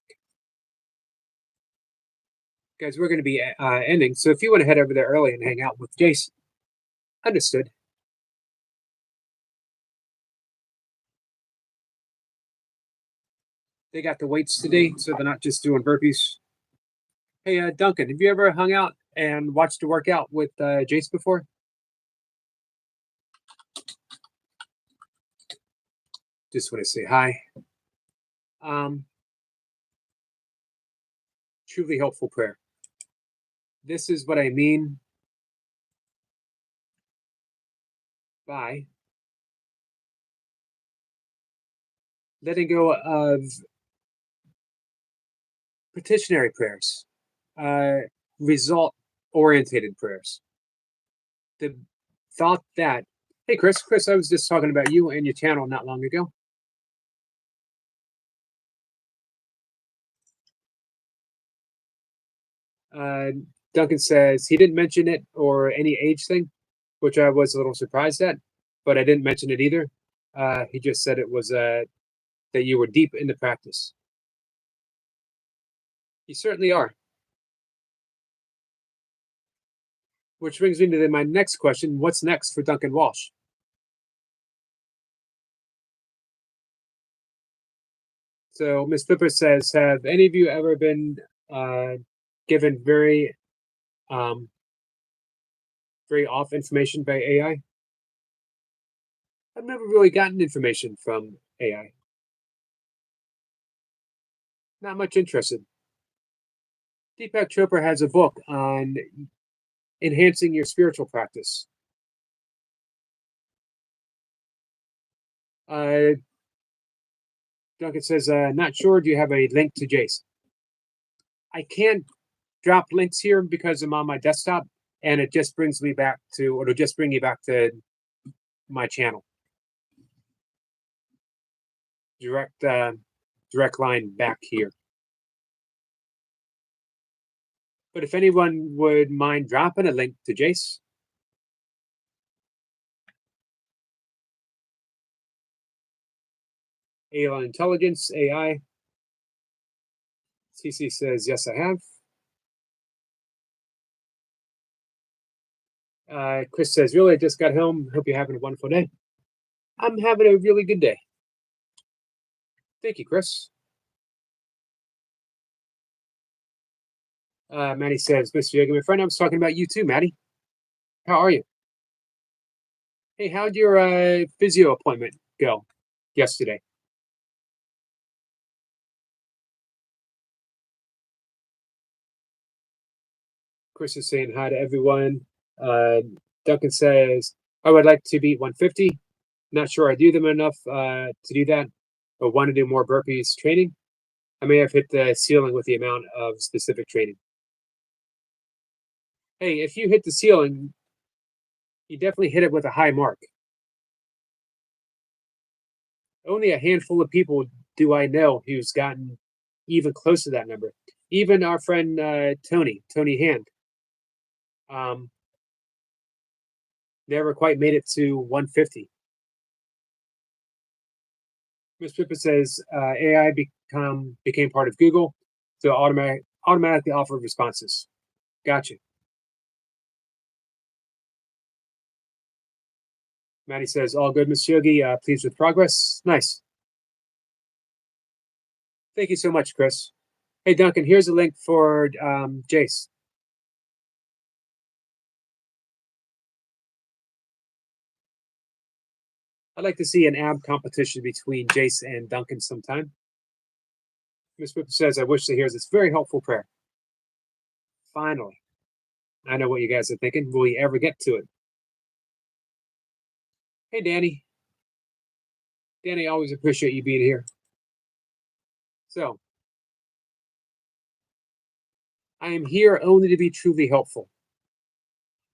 Guys, we're going to be ending. So if you want to head over there early and hang out with Jace, understood. They got the weights today, so they're not just doing burpees. Hey, Duncan, have you ever hung out and watched a workout with Jace before? Just want to say hi. Truly helpful prayer. This is what I mean by letting go of petitionary prayers, result-orientated prayers. The thought that, hey, Chris, I was just talking about you and your channel not long ago. Duncan says he didn't mention it or any age thing, which I was a little surprised at, but I didn't mention it either. He just said it was that you were deep in the practice. You certainly are. Which brings me to my next question. What's next for Duncan Walsh? So Miss Pipper says, have any of you ever been given very off information by AI? I've never really gotten information from AI. Not much interested. Deepak Chopra has a book on enhancing your spiritual practice. Duncan says, not sure. Do you have a link to Jace? I can't drop links here because I'm on my desktop, and it just brings me back to, or it'll just bring you back to my channel. Direct line back here. But if anyone would mind dropping a link to Jace. Alien Intelligence, AI. CC says, yes, I have. Chris says, really, I just got home. Hope you're having a wonderful day. I'm having a really good day. Thank you, Chris. Maddie says, Mr. Yoga, my friend, I was talking about you too, Maddie. How are you? Hey, how'd your physio appointment go yesterday? Chris is saying hi to everyone. Duncan says, I would like to beat 150. Not sure I do them enough to do that, but want to do more burpees training. I may have hit the ceiling with the amount of specific training. Hey, if you hit the ceiling, you definitely hit it with a high mark. Only a handful of people do I know who's gotten even close to that number. Even our friend Tony Hand, um, never quite made it to 150. Miss Pippa says AI became part of Google, so automatically offer responses. Gotcha. Maddie says all good, Miss Yogi. Pleased with progress. Nice. Thank you so much, Chris. Hey, Duncan. Here's a link for Jace. I'd like to see an ab competition between Jace and Duncan sometime. Miss Pippa says, I wish to hear this very helpful prayer. Finally. I know what you guys are thinking. Will we ever get to it? Hey, Danny. Danny, always appreciate you being here. So, I am here only to be truly helpful.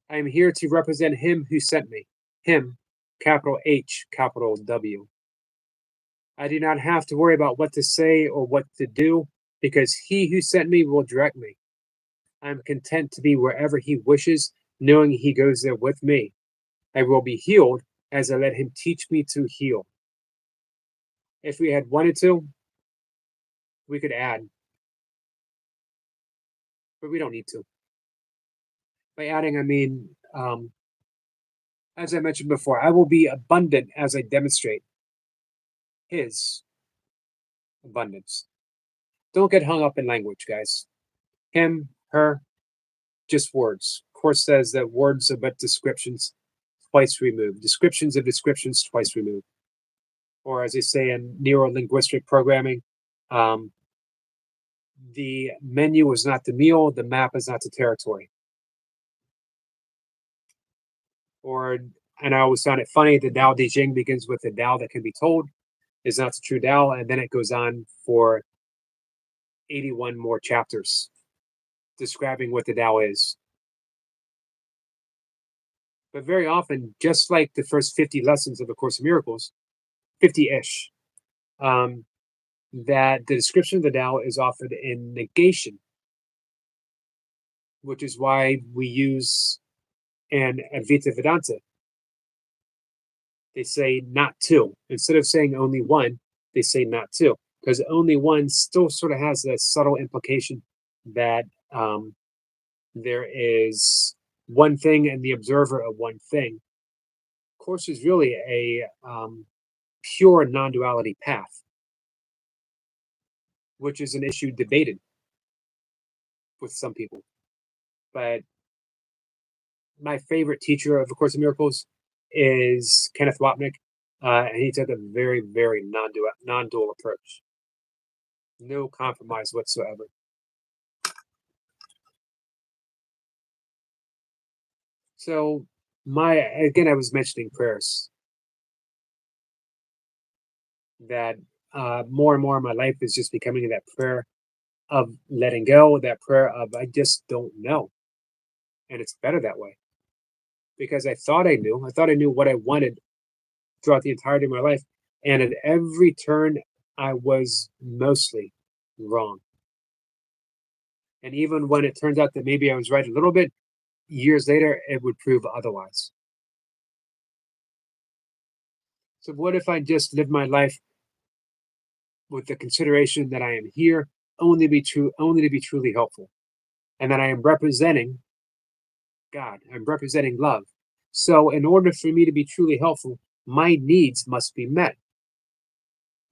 I am here to represent him who sent me. Him, capital H, capital W. I do not have to worry about what to say or what to do because he who sent me will direct me. I am content to be wherever he wishes, knowing he goes there with me. I will be healed as I let him teach me to heal. If we had wanted to, we could add, but we don't need to. By adding, I mean, as I mentioned before, I will be abundant as I demonstrate his abundance. Don't get hung up in language, guys. Him, her, just words. Course says that words are but descriptions twice removed. Descriptions of descriptions twice removed. Or as they say in neuro-linguistic programming, the menu is not the meal, the map is not the territory. Or, and I always found it funny, the Tao Te Ching begins with the Tao that can be told is not the true Tao, and then it goes on for 81 more chapters describing what the Tao is. But very often, just like the first 50 lessons of A Course in Miracles, 50-ish, that the description of the Tao is offered in negation, which is why we use an Advaita Vedanta. They say not two. Instead of saying only one, they say not two. Because only one still sort of has that subtle implication that there is one thing and the observer of one thing. Course is really a pure non-duality path, which is an issue debated with some people. But my favorite teacher of A Course in Miracles is Kenneth Wapnick, and he took a very, very non-dual approach. No compromise whatsoever. So again, I was mentioning prayers, that more and more in my life is just becoming that prayer of letting go, that prayer of I just don't know. And it's better that way. Because I thought I knew. I thought I knew what I wanted throughout the entirety of my life. And at every turn, I was mostly wrong. And even when it turns out that maybe I was right a little bit, years later, it would prove otherwise. So what if I just live my life with the consideration that I am here only to be truly helpful, and that I am representing God, I'm representing love. So in order for me to be truly helpful, my needs must be met.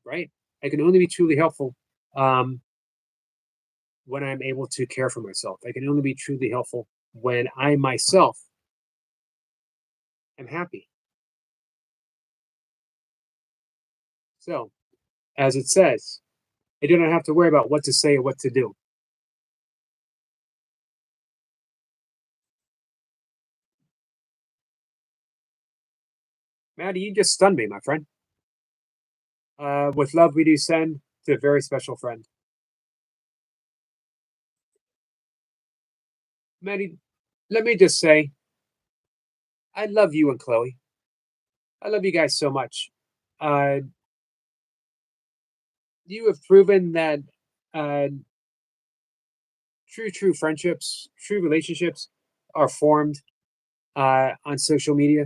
Right? I can only be truly helpful when I'm able to care for myself. I can only be truly helpful when I myself am happy. So, as it says, I do not have to worry about what to say or what to do. Maddie, you just stunned me, my friend. With love, we do send to a very special friend. Maddie, let me just say, I love you and Chloe. I love you guys so much. Uh, you have proven that uh, true friendships, true relationships are formed on social media,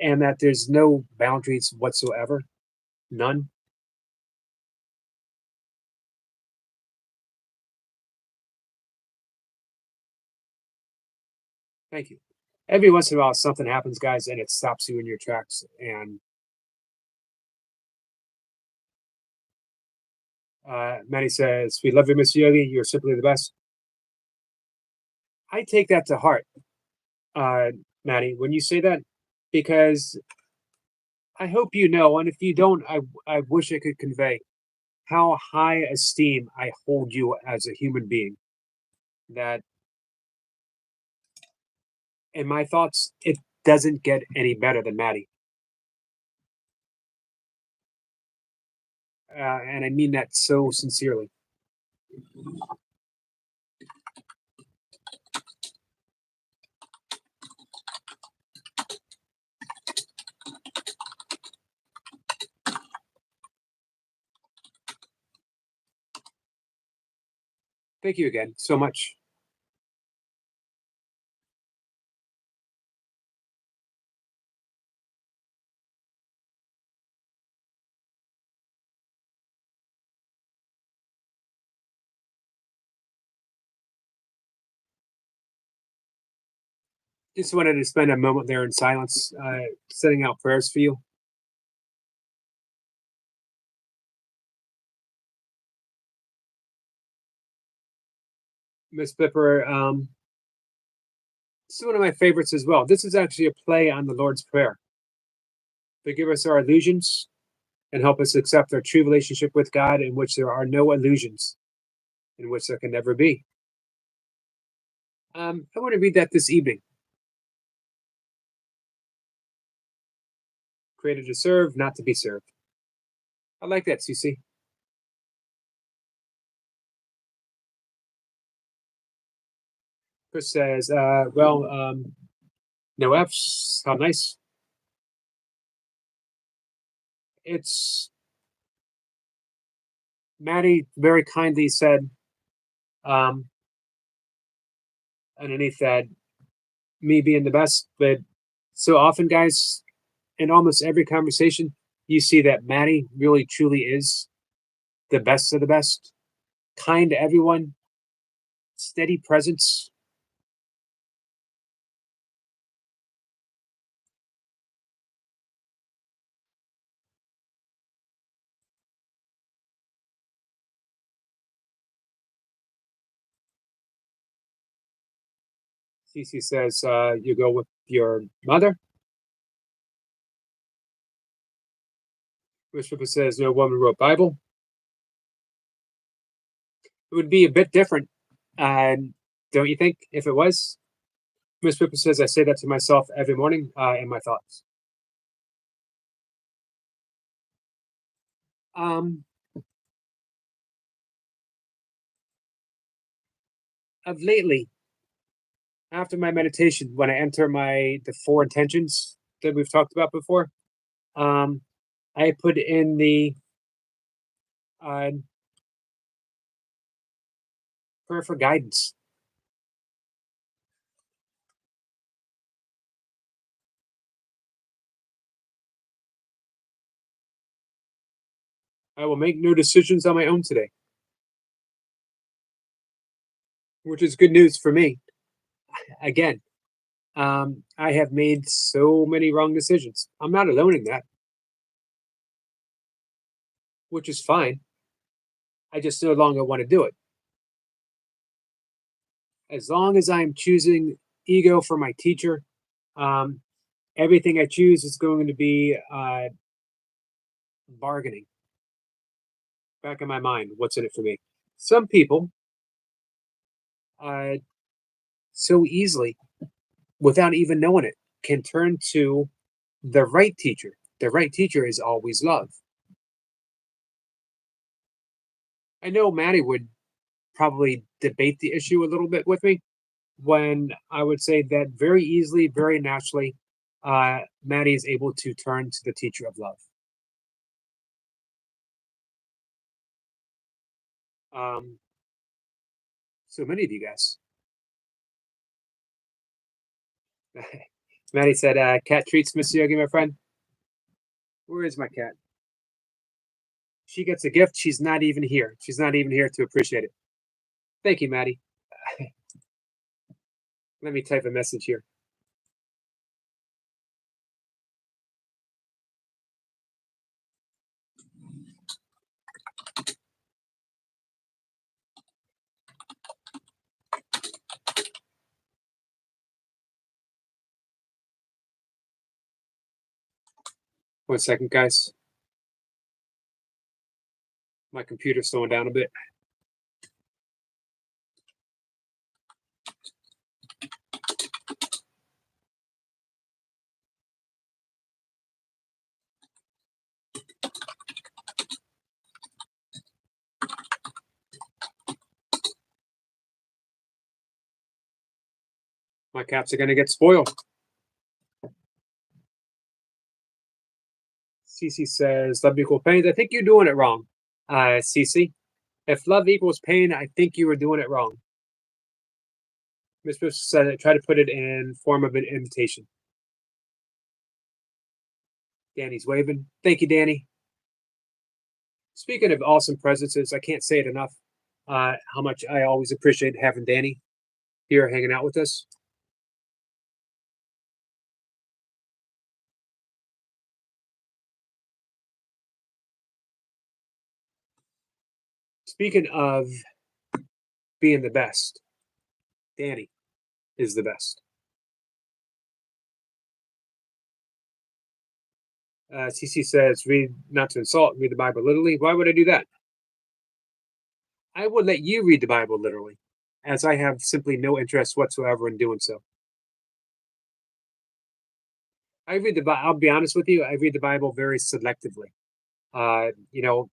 and that there's no boundaries whatsoever. None. Thank you. Every once in a while, something happens, guys, and it stops you in your tracks. And Manny says, "We love you, Miss Yogi. You're simply the best." I take that to heart, uh, Maddie, when you say that, because I hope you know, and if you don't, I wish I could convey how high esteem I hold you as a human being. That in my thoughts, it doesn't get any better than Maddie. And I mean that so sincerely. Thank you again so much. Just wanted to spend a moment there in silence, setting out prayers for you. Miss Pipper, this is one of my favorites as well. This is actually a play on the Lord's Prayer. Forgive us our illusions and help us accept our true relationship with God in which there are no illusions, in which there can never be. I want to read that this evening. Created to serve, not to be served. I like that, Susie. Chris says, no F's. How nice. It's Maddie very kindly said um, underneath that, me being the best. But so often, guys, in almost every conversation, you see that Maddie really truly is the best of the best, kind to everyone, steady presence. Cece says, you go with your mother. Bishop says, no woman wrote Bible. It would be a bit different, don't you think, if it was? Miss Pippa says, I say that to myself every morning in my thoughts. Um, of lately, after my meditation, when I enter the four intentions that we've talked about before, um, I put in the uh, prayer for guidance. I will make no decisions on my own today, which is good news for me. Again, I have made so many wrong decisions. I'm not alone in that, which is fine. I just no longer want to do it. As long as I'm choosing ego for my teacher, um, everything I choose is going to be bargaining. Back in my mind, what's in it for me? Some people uh, so easily, without even knowing it, can turn to the right teacher. The right teacher is always love. I know Maddie would probably debate the issue a little bit with me when I would say that very easily, very naturally, Maddie is able to turn to the teacher of love. Um, so many of you guys. Maddie said, cat treats, Miss Yogi, my friend. Where is my cat? She gets a gift. She's not even here. She's not even here to appreciate it. Thank you, Maddie. Let me type a message here. One second, guys. My computer's slowing down a bit. My cats are going to get spoiled. Cece says, love equals pain. I think you're doing it wrong, Cece. If love equals pain, I think you were doing it wrong. Miss Bruce said, try to put it in form of an invitation. Danny's waving. Thank you, Danny. Speaking of awesome presences, I can't say it enough how much I always appreciate having Danny here hanging out with us. Speaking of being the best, Danny is the best. CC says, read, not to insult, read the Bible literally. Why would I do that? I would let you read the Bible literally, as I have simply no interest whatsoever in doing so. I read the Bible, I'll be honest with you, I read the Bible very selectively. You know,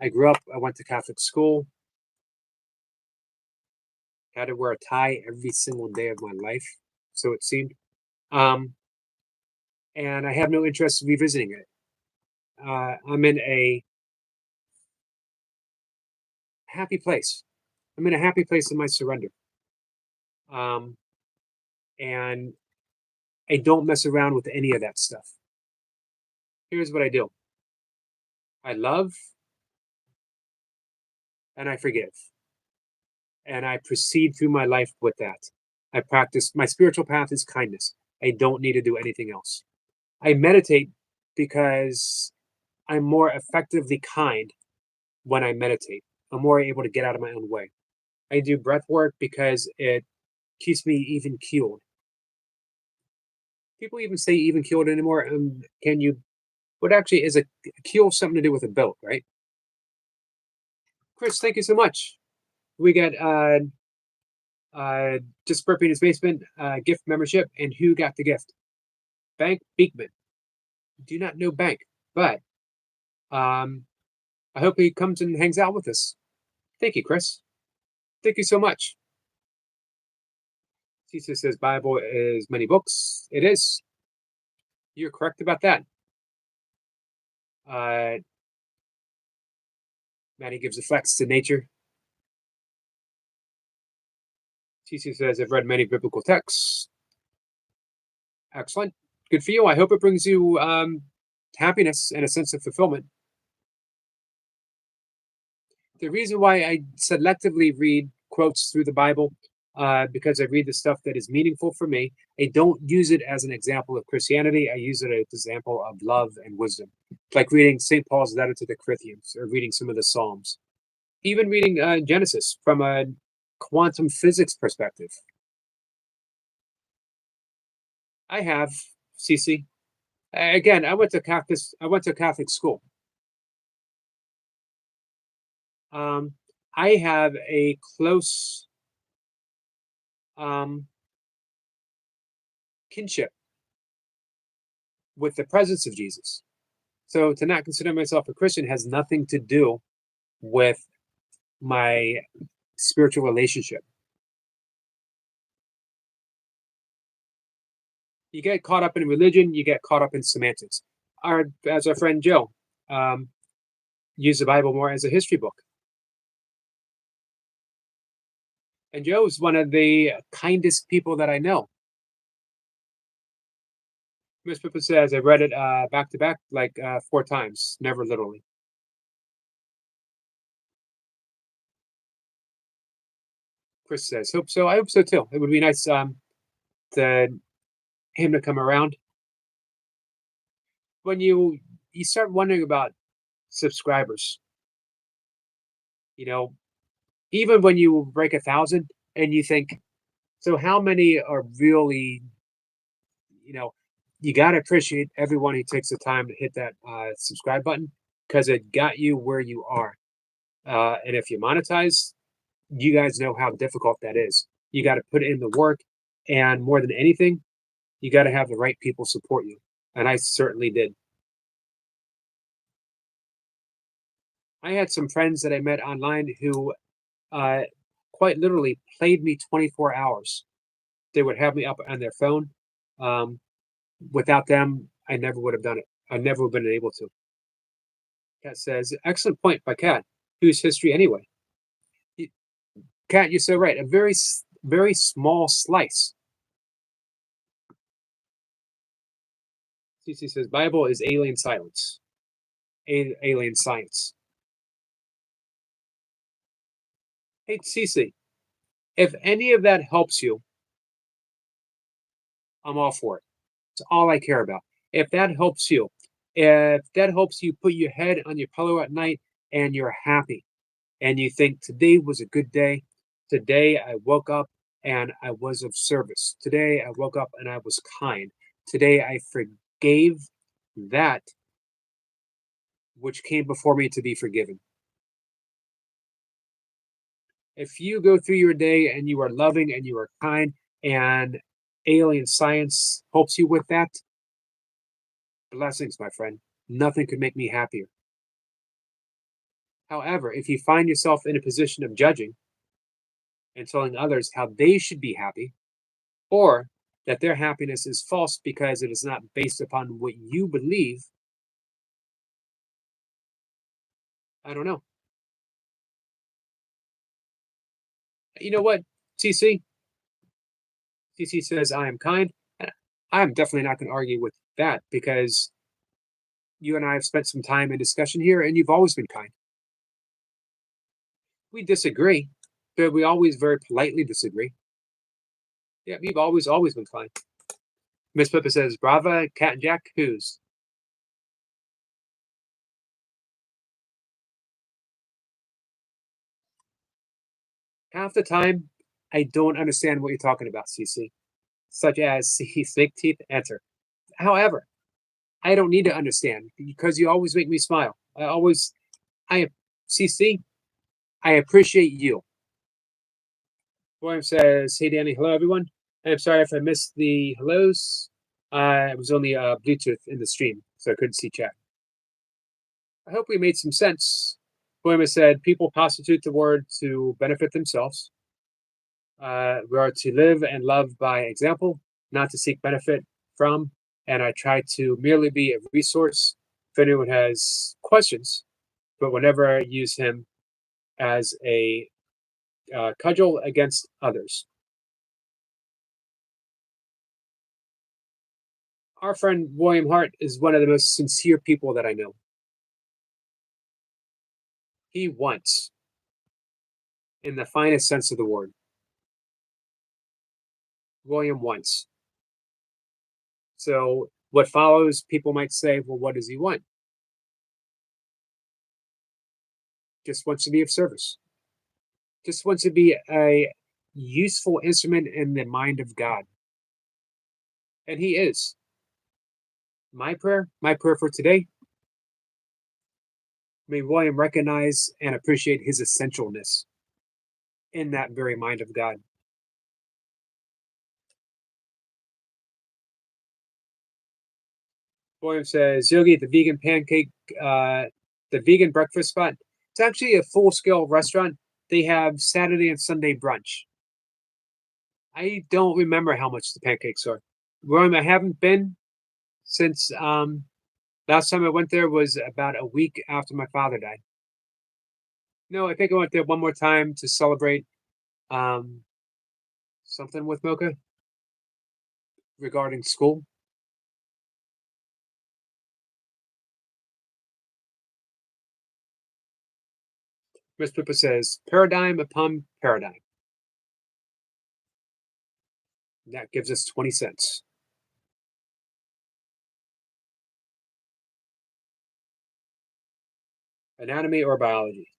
I grew up, I went to Catholic school, had to wear a tie every single day of my life, so it seemed. And I have no interest in revisiting it. I'm in a happy place. I'm in a happy place in my surrender. Um, and I don't mess around with any of that stuff. Here's what I do. I love and I forgive. And I proceed through my life with that. I practice, my spiritual path is kindness. I don't need to do anything else. I meditate because I'm more effectively kind when I meditate. I'm more able to get out of my own way. I do breath work because it keeps me even keeled. People even say even keeled anymore. Can you? What actually is a keel something to do with a boat, right? Chris, thank you so much. We got just burping his basement gift membership, and who got the gift? Bank Beekman. Do not know Bank, but I hope he comes and hangs out with us. Thank you, Chris. Thank you so much. Cecil says Bible is many books. It is. You're correct about that. Maddie gives a flex to nature. Cecil says I've read many biblical texts. Excellent. Good for you. I hope it brings you happiness and a sense of fulfillment. The reason why I selectively read quotes through the Bible, because I read the stuff that is meaningful for me. I don't use it as an example of Christianity. I use it as an example of love and wisdom, like reading St. Paul's letter to the Corinthians or reading some of the Psalms, even reading Genesis from a quantum physics perspective. I have, Cece. Again, I went to Catholic school. I have a close kinship with the presence of Jesus. So to not consider myself a Christian has nothing to do with my spiritual relationship. You get caught up in religion, you get caught up in semantics. As our friend Joe, use the Bible more as a history book. And Joe's one of the kindest people that I know. Miss Pippa says, I read it back to back like 4 times, never literally. Chris says, hope so. I hope so too. It would be nice to him to come around. When you start wondering about subscribers, even when you break 1,000 and you think, so how many are really, you got to appreciate everyone who takes the time to hit that subscribe button because it got you where you are. And if you monetize, you guys know how difficult that is. You got to put in the work. And more than anything, you got to have the right people support you. And I certainly did. I had some friends that I met online who quite literally played me 24 hours. They would have me up on their phone. Without them, I never would have done it. I never would have been able to. Kat says, excellent point by Kat. Whose history anyway? Kat, you're so right. A very, very small slice. CC says, Bible is alien silence. Alien science. Hey, CC, if any of that helps you, I'm all for it. It's all I care about. If that helps you put your head on your pillow at night and you're happy and you think today was a good day, today I woke up and I was of service. Today I woke up and I was kind. Today I forgave that which came before me to be forgiven. If you go through your day and you are loving and you are kind and alien science helps you with that, blessings, my friend. Nothing could make me happier. However, if you find yourself in a position of judging and telling others how they should be happy, or that their happiness is false because it is not based upon what you believe, I don't know. You know what, TC? TC says, I am kind. I'm definitely not going to argue with that because you and I have spent some time in discussion here and you've always been kind. We disagree, but we always very politely disagree. Yeah, we've always been kind. Miss Pippa says, Brava, Cat and Jack, who's? Half the time, I don't understand what you're talking about, CC. Such as see fake teeth, enter. However, I don't need to understand because you always make me smile. CC, I appreciate you. William says, hey, Danny, hello, everyone. I'm sorry if I missed the hellos. It was only Bluetooth in the stream, so I couldn't see chat. I hope we made some sense. William said, people prostitute the word to benefit themselves. We are to live and love by example, not to seek benefit from. And I try to merely be a resource if anyone has questions, but whenever I use him as a cudgel against others. Our friend William Hart is one of the most sincere people that I know. He wants, in the finest sense of the word. William wants. So what follows, people might say, well, what does he want? Just wants to be of service. Just wants to be a useful instrument in the mind of God. And he is. My prayer for today, may William recognize and appreciate his essentialness in that very mind of God. William says, Yogi, the vegan breakfast spot. It's actually a full-scale restaurant. They have Saturday and Sunday brunch. I don't remember how much the pancakes are. William, I haven't been since last time I went there was about a week after my father died. No, I think I went there one more time to celebrate um, something with Mocha regarding school. Miss Pippa says, paradigm upon paradigm. That gives us 20 cents. Anatomy or biology?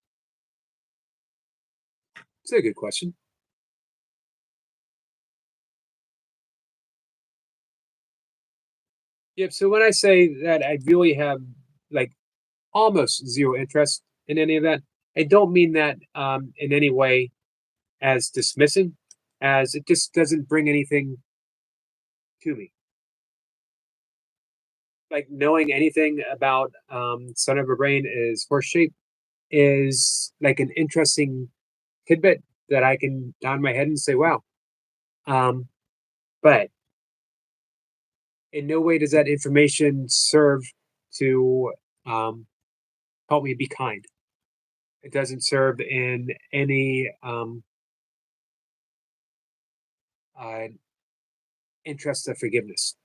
It's a good question. Yep. So when I say that I really have like almost zero interest in any of that, I don't mean that in any way as dismissing, as it just doesn't bring anything to me. Like knowing anything about Son of a Brain is horse shape is like an interesting tidbit that I can nod my head and say, wow. But in no way does that information serve to um, help me be kind. It doesn't serve in any uh, interest of forgiveness.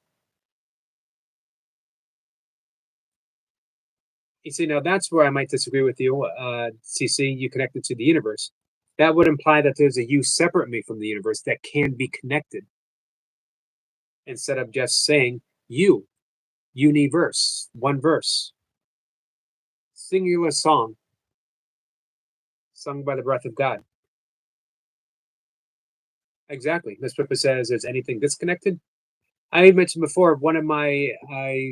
You see, now that's where I might disagree with you, CC. You connected to the universe. That would imply that there's a you separate me from the universe that can be connected instead of just saying you, universe, one verse, singular song sung by the breath of God. Exactly. Miss Pippa says, is anything disconnected? I mentioned before one of my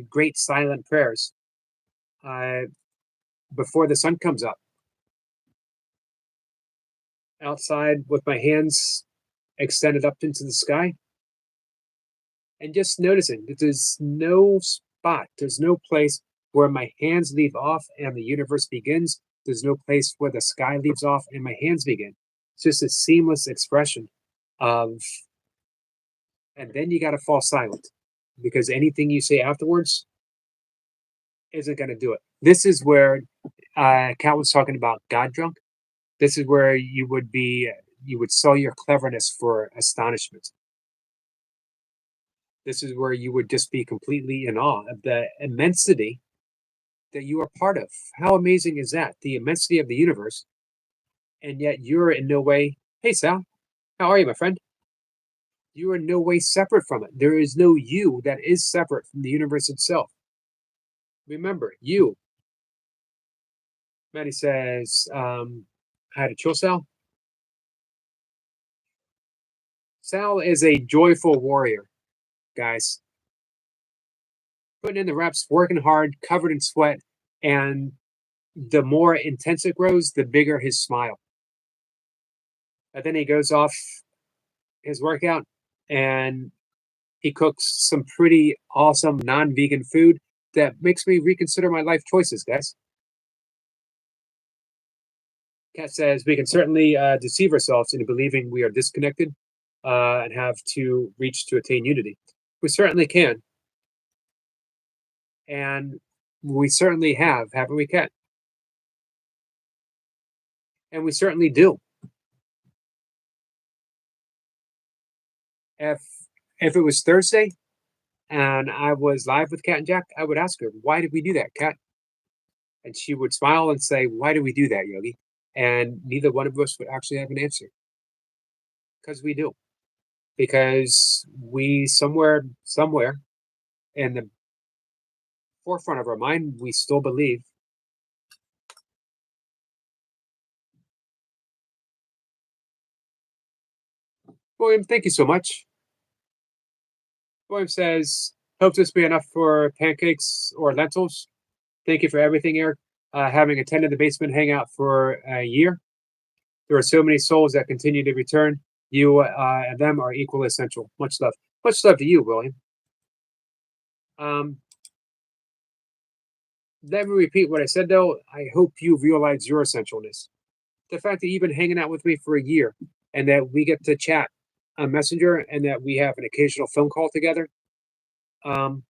great silent prayers uh, before the sun comes up. Outside with my hands extended up into the sky and just noticing that there's no spot, there's no place where my hands leave off and the universe begins. There's no place where the sky leaves off and my hands begin. It's just a seamless expression of, and then you got to fall silent because anything you say afterwards isn't going to do it. This is where Kat was talking about God drunk. This is where you would sell your cleverness for astonishment. This is where you would just be completely in awe of the immensity that you are part of. How amazing is that? The immensity of the universe. And yet you're in no way, hey, Sal, how are you, my friend? You are in no way separate from it. There is no you that is separate from the universe itself. Remember, you. Maddie says, hi to chill, Sal. Sal is a joyful warrior, guys. Putting in the reps, working hard, covered in sweat, and the more intense it grows, the bigger his smile. And then he goes off his workout and he cooks some pretty awesome non-vegan food that makes me reconsider my life choices, guys. Kat says we can certainly deceive ourselves into believing we are disconnected and have to reach to attain unity. We certainly can. And we certainly have, haven't we, Kat? And we certainly do. If if it was Thursday and I was live with Kat and Jack, I would ask her, why did we do that, Kat? And she would smile and say, why did we do that, Yogi? And neither one of us would actually have an answer. Because we do. Because we somewhere in the forefront of our mind, we still believe. William, thank you so much. William says, hope this be enough for pancakes or lentils. Thank you for everything, Eric. Having attended the basement hangout for a year, there are so many souls that continue to return. You and them are equally essential. Much love. Much love to you, William. let me repeat what I said though. I hope you realize your essentialness. The fact that you've been hanging out with me for a year and that we get to chat on Messenger and that we have an occasional phone call together. Um,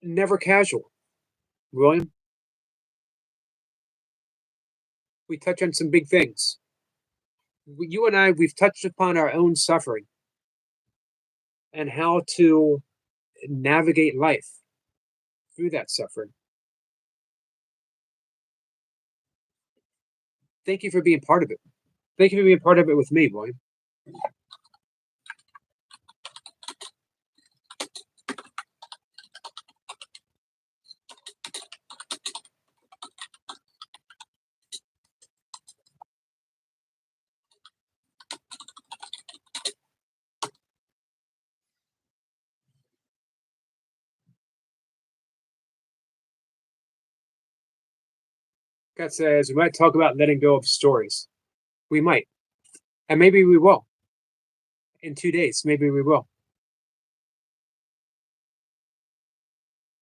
Never casual, William. We touch on some big things. You and I, we've touched upon our own suffering and how to navigate life through that suffering. Thank you for being part of it. Thank you for being part of it with me, William. God says we might talk about letting go of stories. We might. And maybe we will. In 2 days, maybe we will.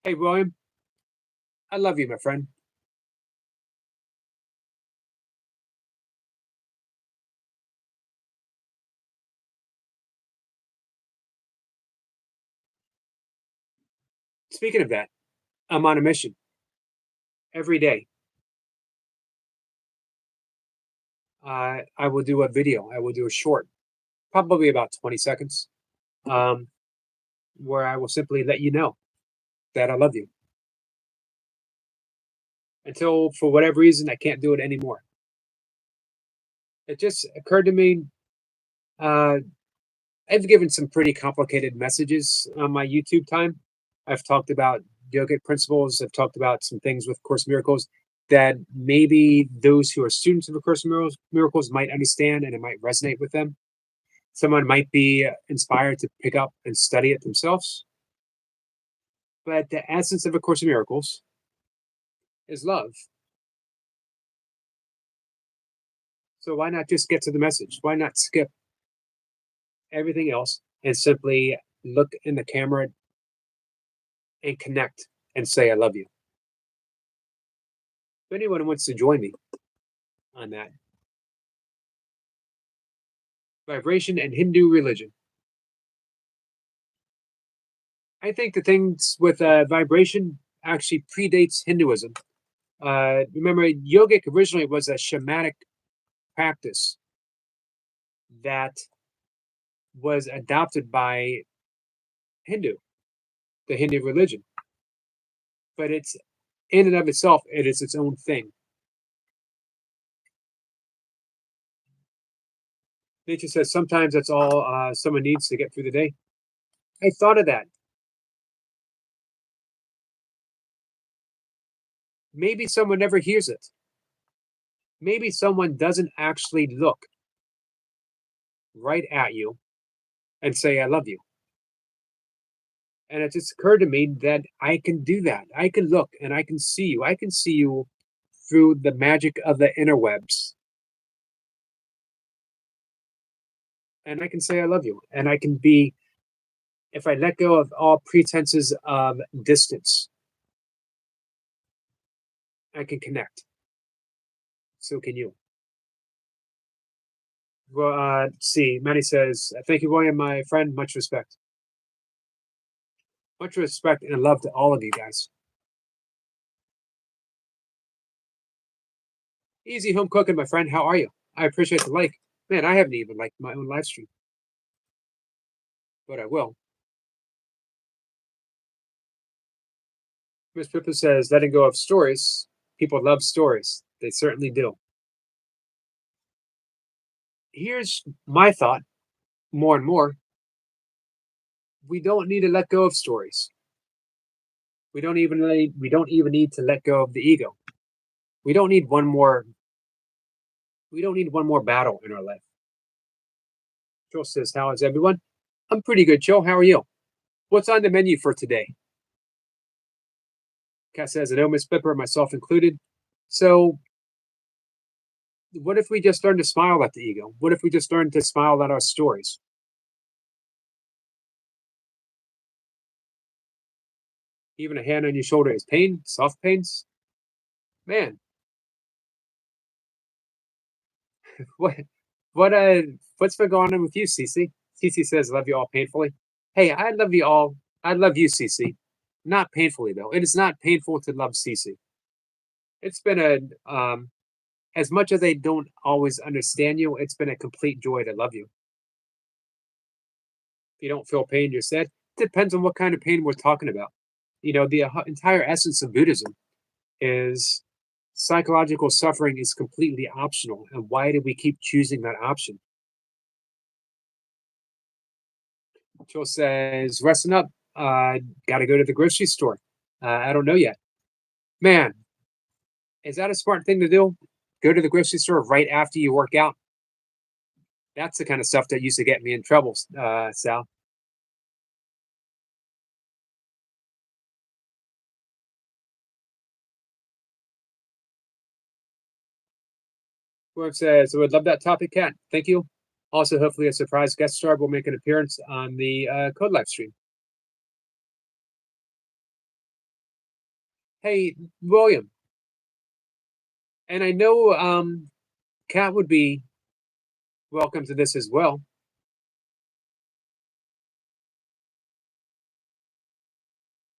Hey, William, I love you, my friend. Speaking of that, I'm on a mission every day. I will do a video. I will do a short, probably about 20 seconds, um, where I will simply let you know that I love you until, for whatever reason, I can't do it anymore. It just occurred to me. Uh, I've given some pretty complicated messages on my YouTube time. I've talked about yogic principles. I've talked about some things with Course in Miracles that maybe those who are students of A Course in Miracles might understand and it might resonate with them. Someone might be inspired to pick up and study it themselves. But the essence of A Course in Miracles is love. So why not just get to the message? Why not skip everything else and simply look in the camera and connect and say, I love you? If anyone wants to join me on that, vibration and Hindu religion. I think the things with vibration actually predates Hinduism. Remember, yogic originally was a shamanic practice that was adopted by Hindu, the Hindu religion. But it's in and of itself, it is its own thing. Nietzsche says sometimes that's all someone needs to get through the day. I thought of that. Maybe someone never hears it. Maybe someone doesn't actually look right at you and say, I love you. And it just occurred to me that I can do that. I can look and I can see you. I can see you through the magic of the interwebs. And I can say, I love you. And I can be, if I let go of all pretenses of distance, I can connect. So can you. Well, let's see. Manny says, thank you, William, my friend. Much respect. Much respect and love to all of you guys. Easy home cooking, my friend. How are you? I appreciate the like. Man, I haven't even liked my own live stream, but I will. Miss Pippa says, letting go of stories. People love stories. They certainly do. Here's my thought more and more. We don't need to let go of stories. We don't even need to let go of the ego. We don't need one more battle in our life. Joel says, how is everyone? I'm pretty good, Joe. How are you? What's on the menu for today? Kat says, I know Miss Pipper, myself included. So what if we just learn to smile at the ego? What if we just learn to smile at our stories? Even a hand on your shoulder is pain, soft pains. Man, what what what's been going on with you, Cece? Cece says, "Love you all painfully." Hey, I love you all. I love you, Cece. Not painfully though. It is not painful to love Cece. It's been a as much as I don't always understand you, it's been a complete joy to love you. If you don't feel pain, you're sad. Depends on what kind of pain we're talking about. You know, the entire essence of Buddhism is psychological suffering is completely optional. And why do we keep choosing that option? Joe says, resting up. Got to go to the grocery store. I don't know yet. Man, is that a smart thing to do? Go to the grocery store right after you work out? That's the kind of stuff that used to get me in trouble, Sal. Who says, I would love that topic, Cat. Thank you. Also, hopefully, a surprise guest star will make an appearance on the Code Live stream. Hey, William, and I know Cat would be welcome to this as well.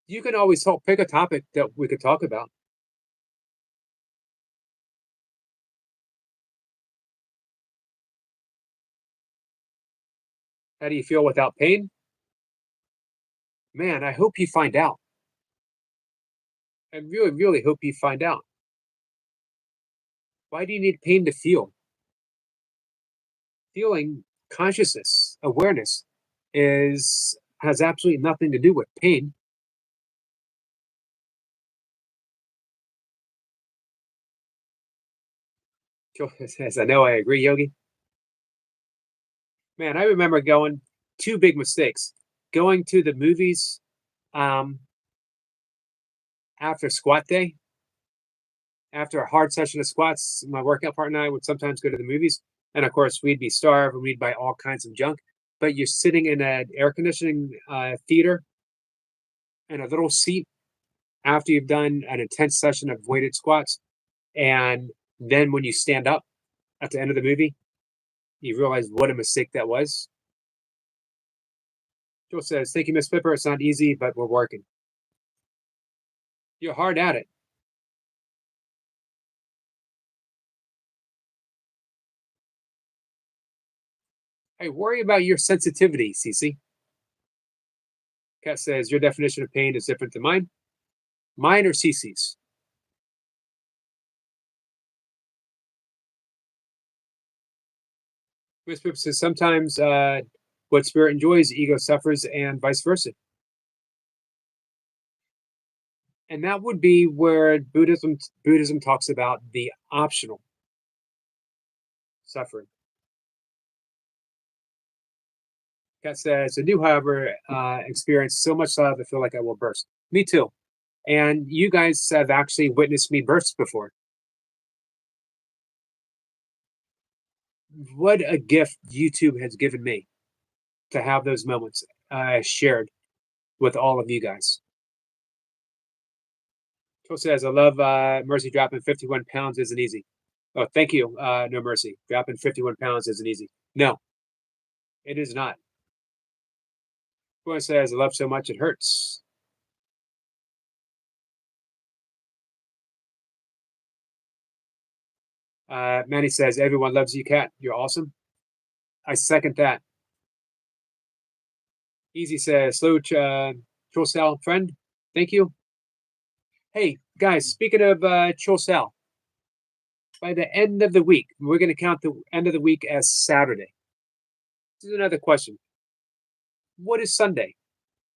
You can always pick a topic that we could talk about. How do you feel without pain? Man, I hope you find out. I really, really hope you find out. Why do you need pain to feel? Feeling, consciousness, awareness has absolutely nothing to do with pain. Joe says, I know, I agree, Yogi. Man, I remember going two big mistakes. Going to the movies um, after squat day, after a hard session of squats, my workout partner and I would sometimes go to the movies. And of course, we'd be starved and we'd buy all kinds of junk. But you're sitting in an air conditioning theater in a little seat after you've done an intense session of weighted squats. And then when you stand up at the end of the movie, you realize what a mistake that was. Joe says, thank you, Miss Pipper. It's not easy, but we're working. You're hard at it. I worry about your sensitivity, Cece. Kat says, your definition of pain is different than mine. Mine or Cece's? Miss Pipper says, sometimes what spirit enjoys, ego suffers, and vice versa. And that would be where Buddhism talks about the optional suffering. Kat says, I do, however, experience so much love, I feel like I will burst. Me too. And you guys have actually witnessed me burst before. What a gift YouTube has given me to have those moments shared with all of you guys. Phil says, I love Mercy dropping 51 pounds isn't easy. Oh, thank you. No Mercy. Dropping 51 pounds isn't easy. No, it is not. Phil says, I love so much it hurts. Manny says, everyone loves you, Cat. You're awesome. I second that. Easy says, slow Chosal friend. Thank you. Hey, guys, speaking of Chosal, by the end of the week, we're going to count the end of the week as Saturday. This is another question. What is Sunday?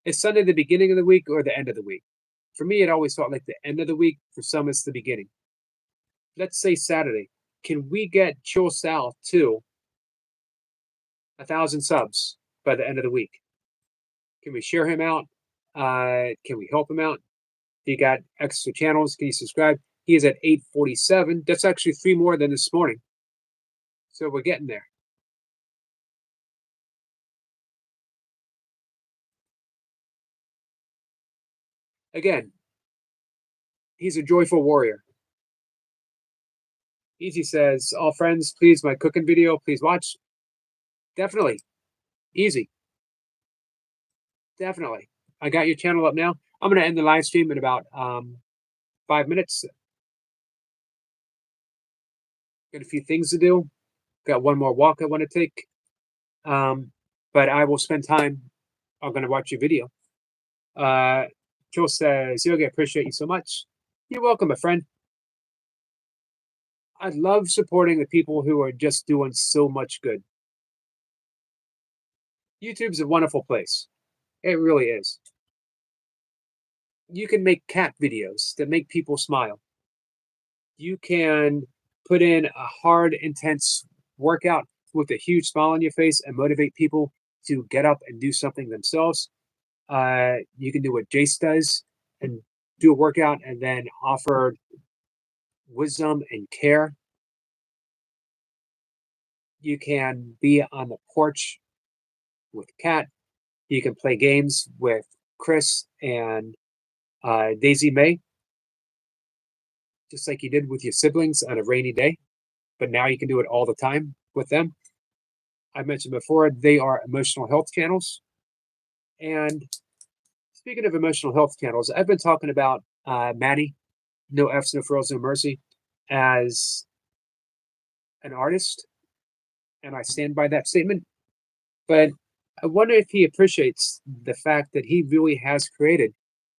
Is Sunday the beginning of the week or the end of the week? For me, it always felt like the end of the week. For some, it's the beginning. Let's say Saturday. Can we get Chill Sal to 1,000 subs by the end of the week? Can we share him out? Can we help him out? If you got extra channels, can you subscribe? He is at 847. That's actually 3 more than this morning. So we're getting there. Again, he's a joyful warrior. Easy says, all friends, please, my cooking video, please watch. Definitely. Easy. Definitely. I got your channel up now. I'm going to end the live stream in about 5 minutes. Got a few things to do. Got one more walk I want to take. But I will spend time. I'm going to watch your video. Joel says, Yogi, I appreciate you so much. You're welcome, my friend. I love supporting the people who are just doing so much good. YouTube's a wonderful place. It really is. You can make cat videos that make people smile. You can put in a hard, intense workout with a huge smile on your face and motivate people to get up and do something themselves. You can do what Jace does and do a workout and then offer wisdom and care. You can be on the porch with Kat. You can play games with Chris and Daisy May, just like you did with your siblings on a rainy day. But now you can do it all the time with them. I mentioned before, they are emotional health channels. And speaking of emotional health channels, I've been talking about Maddie, No F's, No Frills, No Mercy, as an artist. And I stand by that statement. But I wonder if he appreciates the fact that he really has created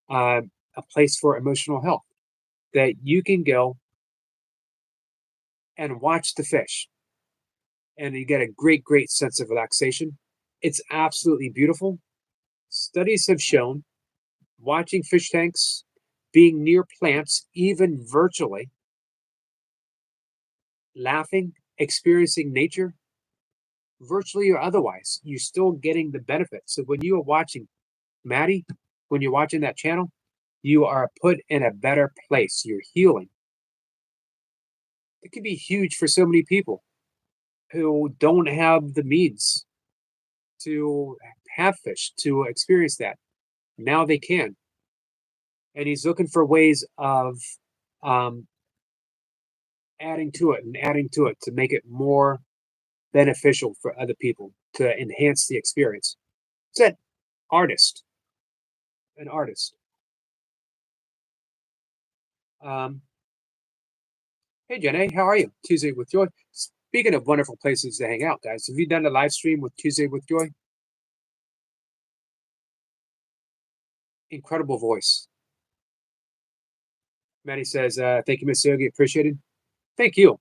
a place for emotional health, that you can go and watch the fish and you get a great, great sense of relaxation. It's absolutely beautiful. Studies have shown watching fish tanks, being near plants, even virtually, laughing, experiencing nature, virtually or otherwise, you're still getting the benefits. So when you are watching Maddie, when you're watching that channel, you are put in a better place. You're healing. It can be huge for so many people who don't have the means to have fish, to experience that. Now they can. And he's looking for ways of um, adding to it and adding to it to make it more beneficial for other people, to enhance the experience. It's an artist. An artist. Um, hey, Jenny, how are you? Tuesday with Joy. Speaking of wonderful places to hang out, guys, have you done a live stream with Tuesday with Joy? Incredible voice. Maddie says, thank you, Miss Yogi. Appreciated. Thank you,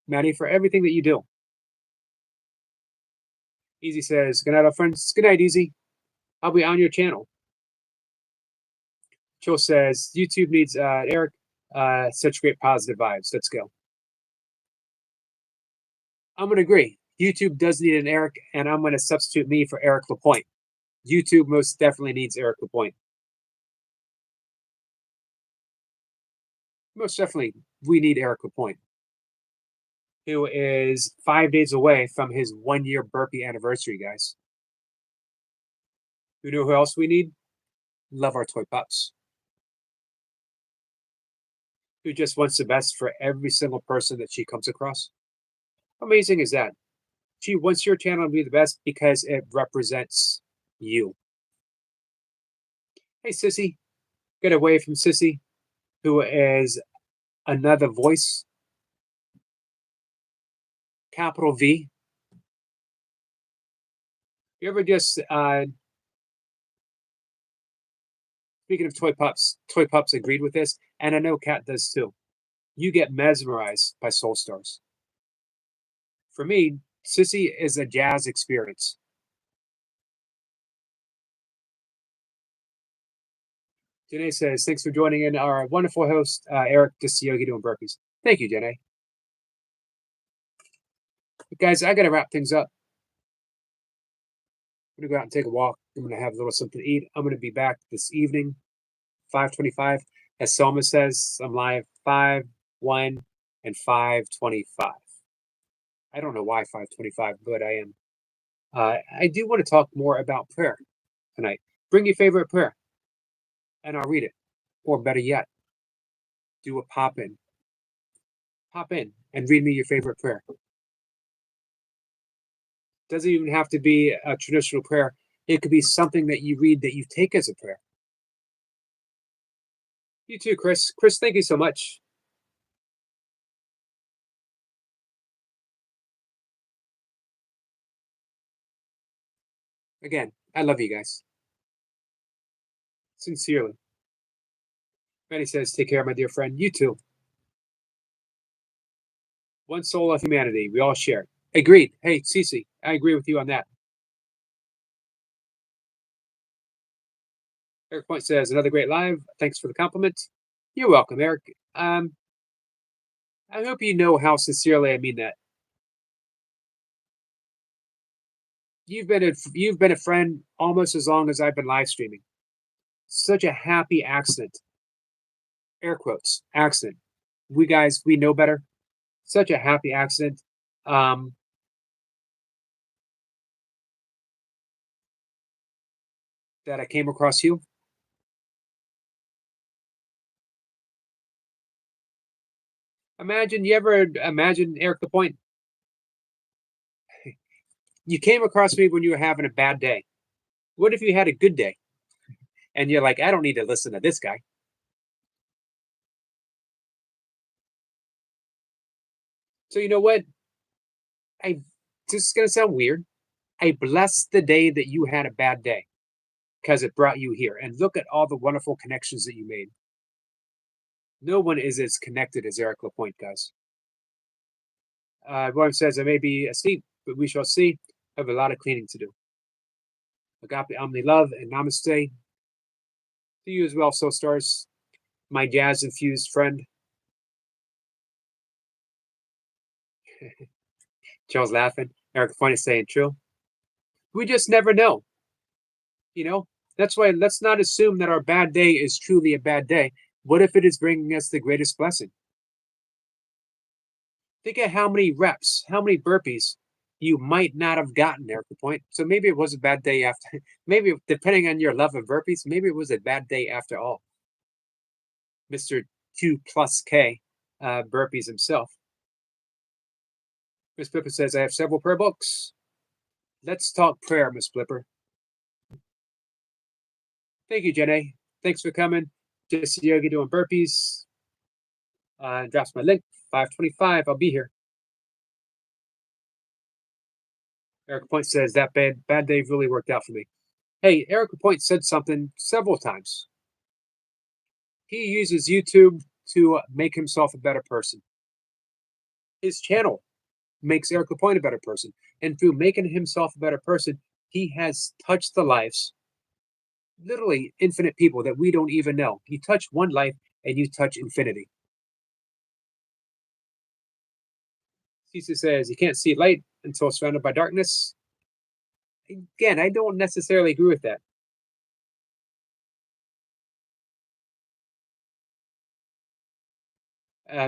Maddie, for everything that you do. Easy says, good night, all friends. Good night, Easy. I'll be on your channel. Joel says, YouTube needs Eric. Such great positive vibes. Let's go. I'm going to agree. YouTube does need an Eric, and I'm going to substitute me for Eric Lapointe. YouTube most definitely needs Eric Lapointe. Most definitely, we need Eric Lapointe, who is 5 days away from his 1 year burpee anniversary, guys. You know who else we need? Love Our Toy Pups, who just wants the best for every single person that she comes across. How amazing is that? She wants your channel to be the best because it represents you. Hey, Sissy. Get away from Sissy, who is another voice. Capital V. You ever just, speaking of Toy Pups agreed with this, and I know Kat does too. You get mesmerized by Soul Stars. For me, Sissy is a jazz experience. Janae says, thanks for joining in. Our wonderful host, Eric Yogi doing burpees. Thank you, Janae. But guys, I got to wrap things up. I'm going to go out and take a walk. I'm going to have a little something to eat. I'm going to be back this evening, 5:25. As Selma says, I'm live 5, 1, and 5:25. I don't know why 5:25, but I am. I do want to talk more about prayer tonight. Bring your favorite prayer. and I'll read it. Or better yet, do a pop in. Pop in and read me your favorite prayer. Doesn't even have to be a traditional prayer. It could be something that you read that you take as a prayer. You too, Chris. Chris, thank you so much. Again, I love you guys. Sincerely. Manny says, take care, my dear friend. You too. One soul of humanity. We all share. Agreed. Hey, Cece, I agree with you on that. Eric Point says, another great live. Thanks for the compliment. You're welcome, Eric. I hope you know how sincerely I mean that. You've been a friend almost as long as I've been live streaming. Such a happy accident. Air quotes, accident. We know better. Such a happy accident. That I came across you. You ever imagine, Eric the Point? You came across me when you were having a bad day. What if you had a good day? And you're like, I don't need to listen to this guy. So you know what? This is gonna sound weird. I bless the day that you had a bad day because it brought you here. And look at all the wonderful connections that you made. No one is as connected as Eric Lapointe, guys. William says, I may be asleep, but we shall see. I have a lot of cleaning to do. Agape Omni Love and Namaste. To you as well, Soul Stars, my jazz infused friend. Joe's laughing. Eric Lapointe is saying true. We just never know. You know, that's why let's not assume that our bad day is truly a bad day. What if it is bringing us the greatest blessing? Think of how many reps, how many burpees you might not have gotten there at the point. So maybe it was a bad day after. Maybe depending on your love of burpees, maybe it was a bad day after all. Mr. 2+K burpees himself. Miss Flipper says, I have several prayer books. Let's talk prayer, Miss Flipper. Thank you, Jenny. Thanks for coming. Just Yogi doing burpees. Drops my link. 5:25. I'll be here. Eric Point says that bad day really worked out for me. Hey, Eric Point said something several times. He uses YouTube to make himself a better person. His channel makes Eric Lapointe a better person. And through making himself a better person, he has touched the lives, literally infinite people that we don't even know. You touch one life and you touch infinity. Cece says, you can't see light until surrounded by darkness. Again, I don't necessarily agree with that.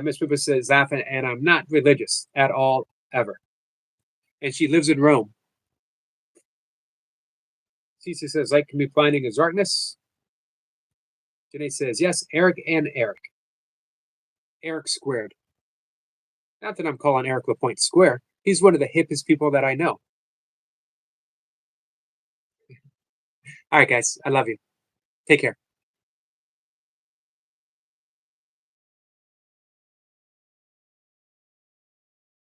Miss Pippa says, laughing, and I'm not religious at all, ever. And she lives in Rome. Cece says, light can be blinding as darkness. Janae says, yes, Eric and Eric. Eric squared. Not that I'm calling Eric Lapointe square. He's one of the hippest people that I know. All right, guys. I love you. Take care.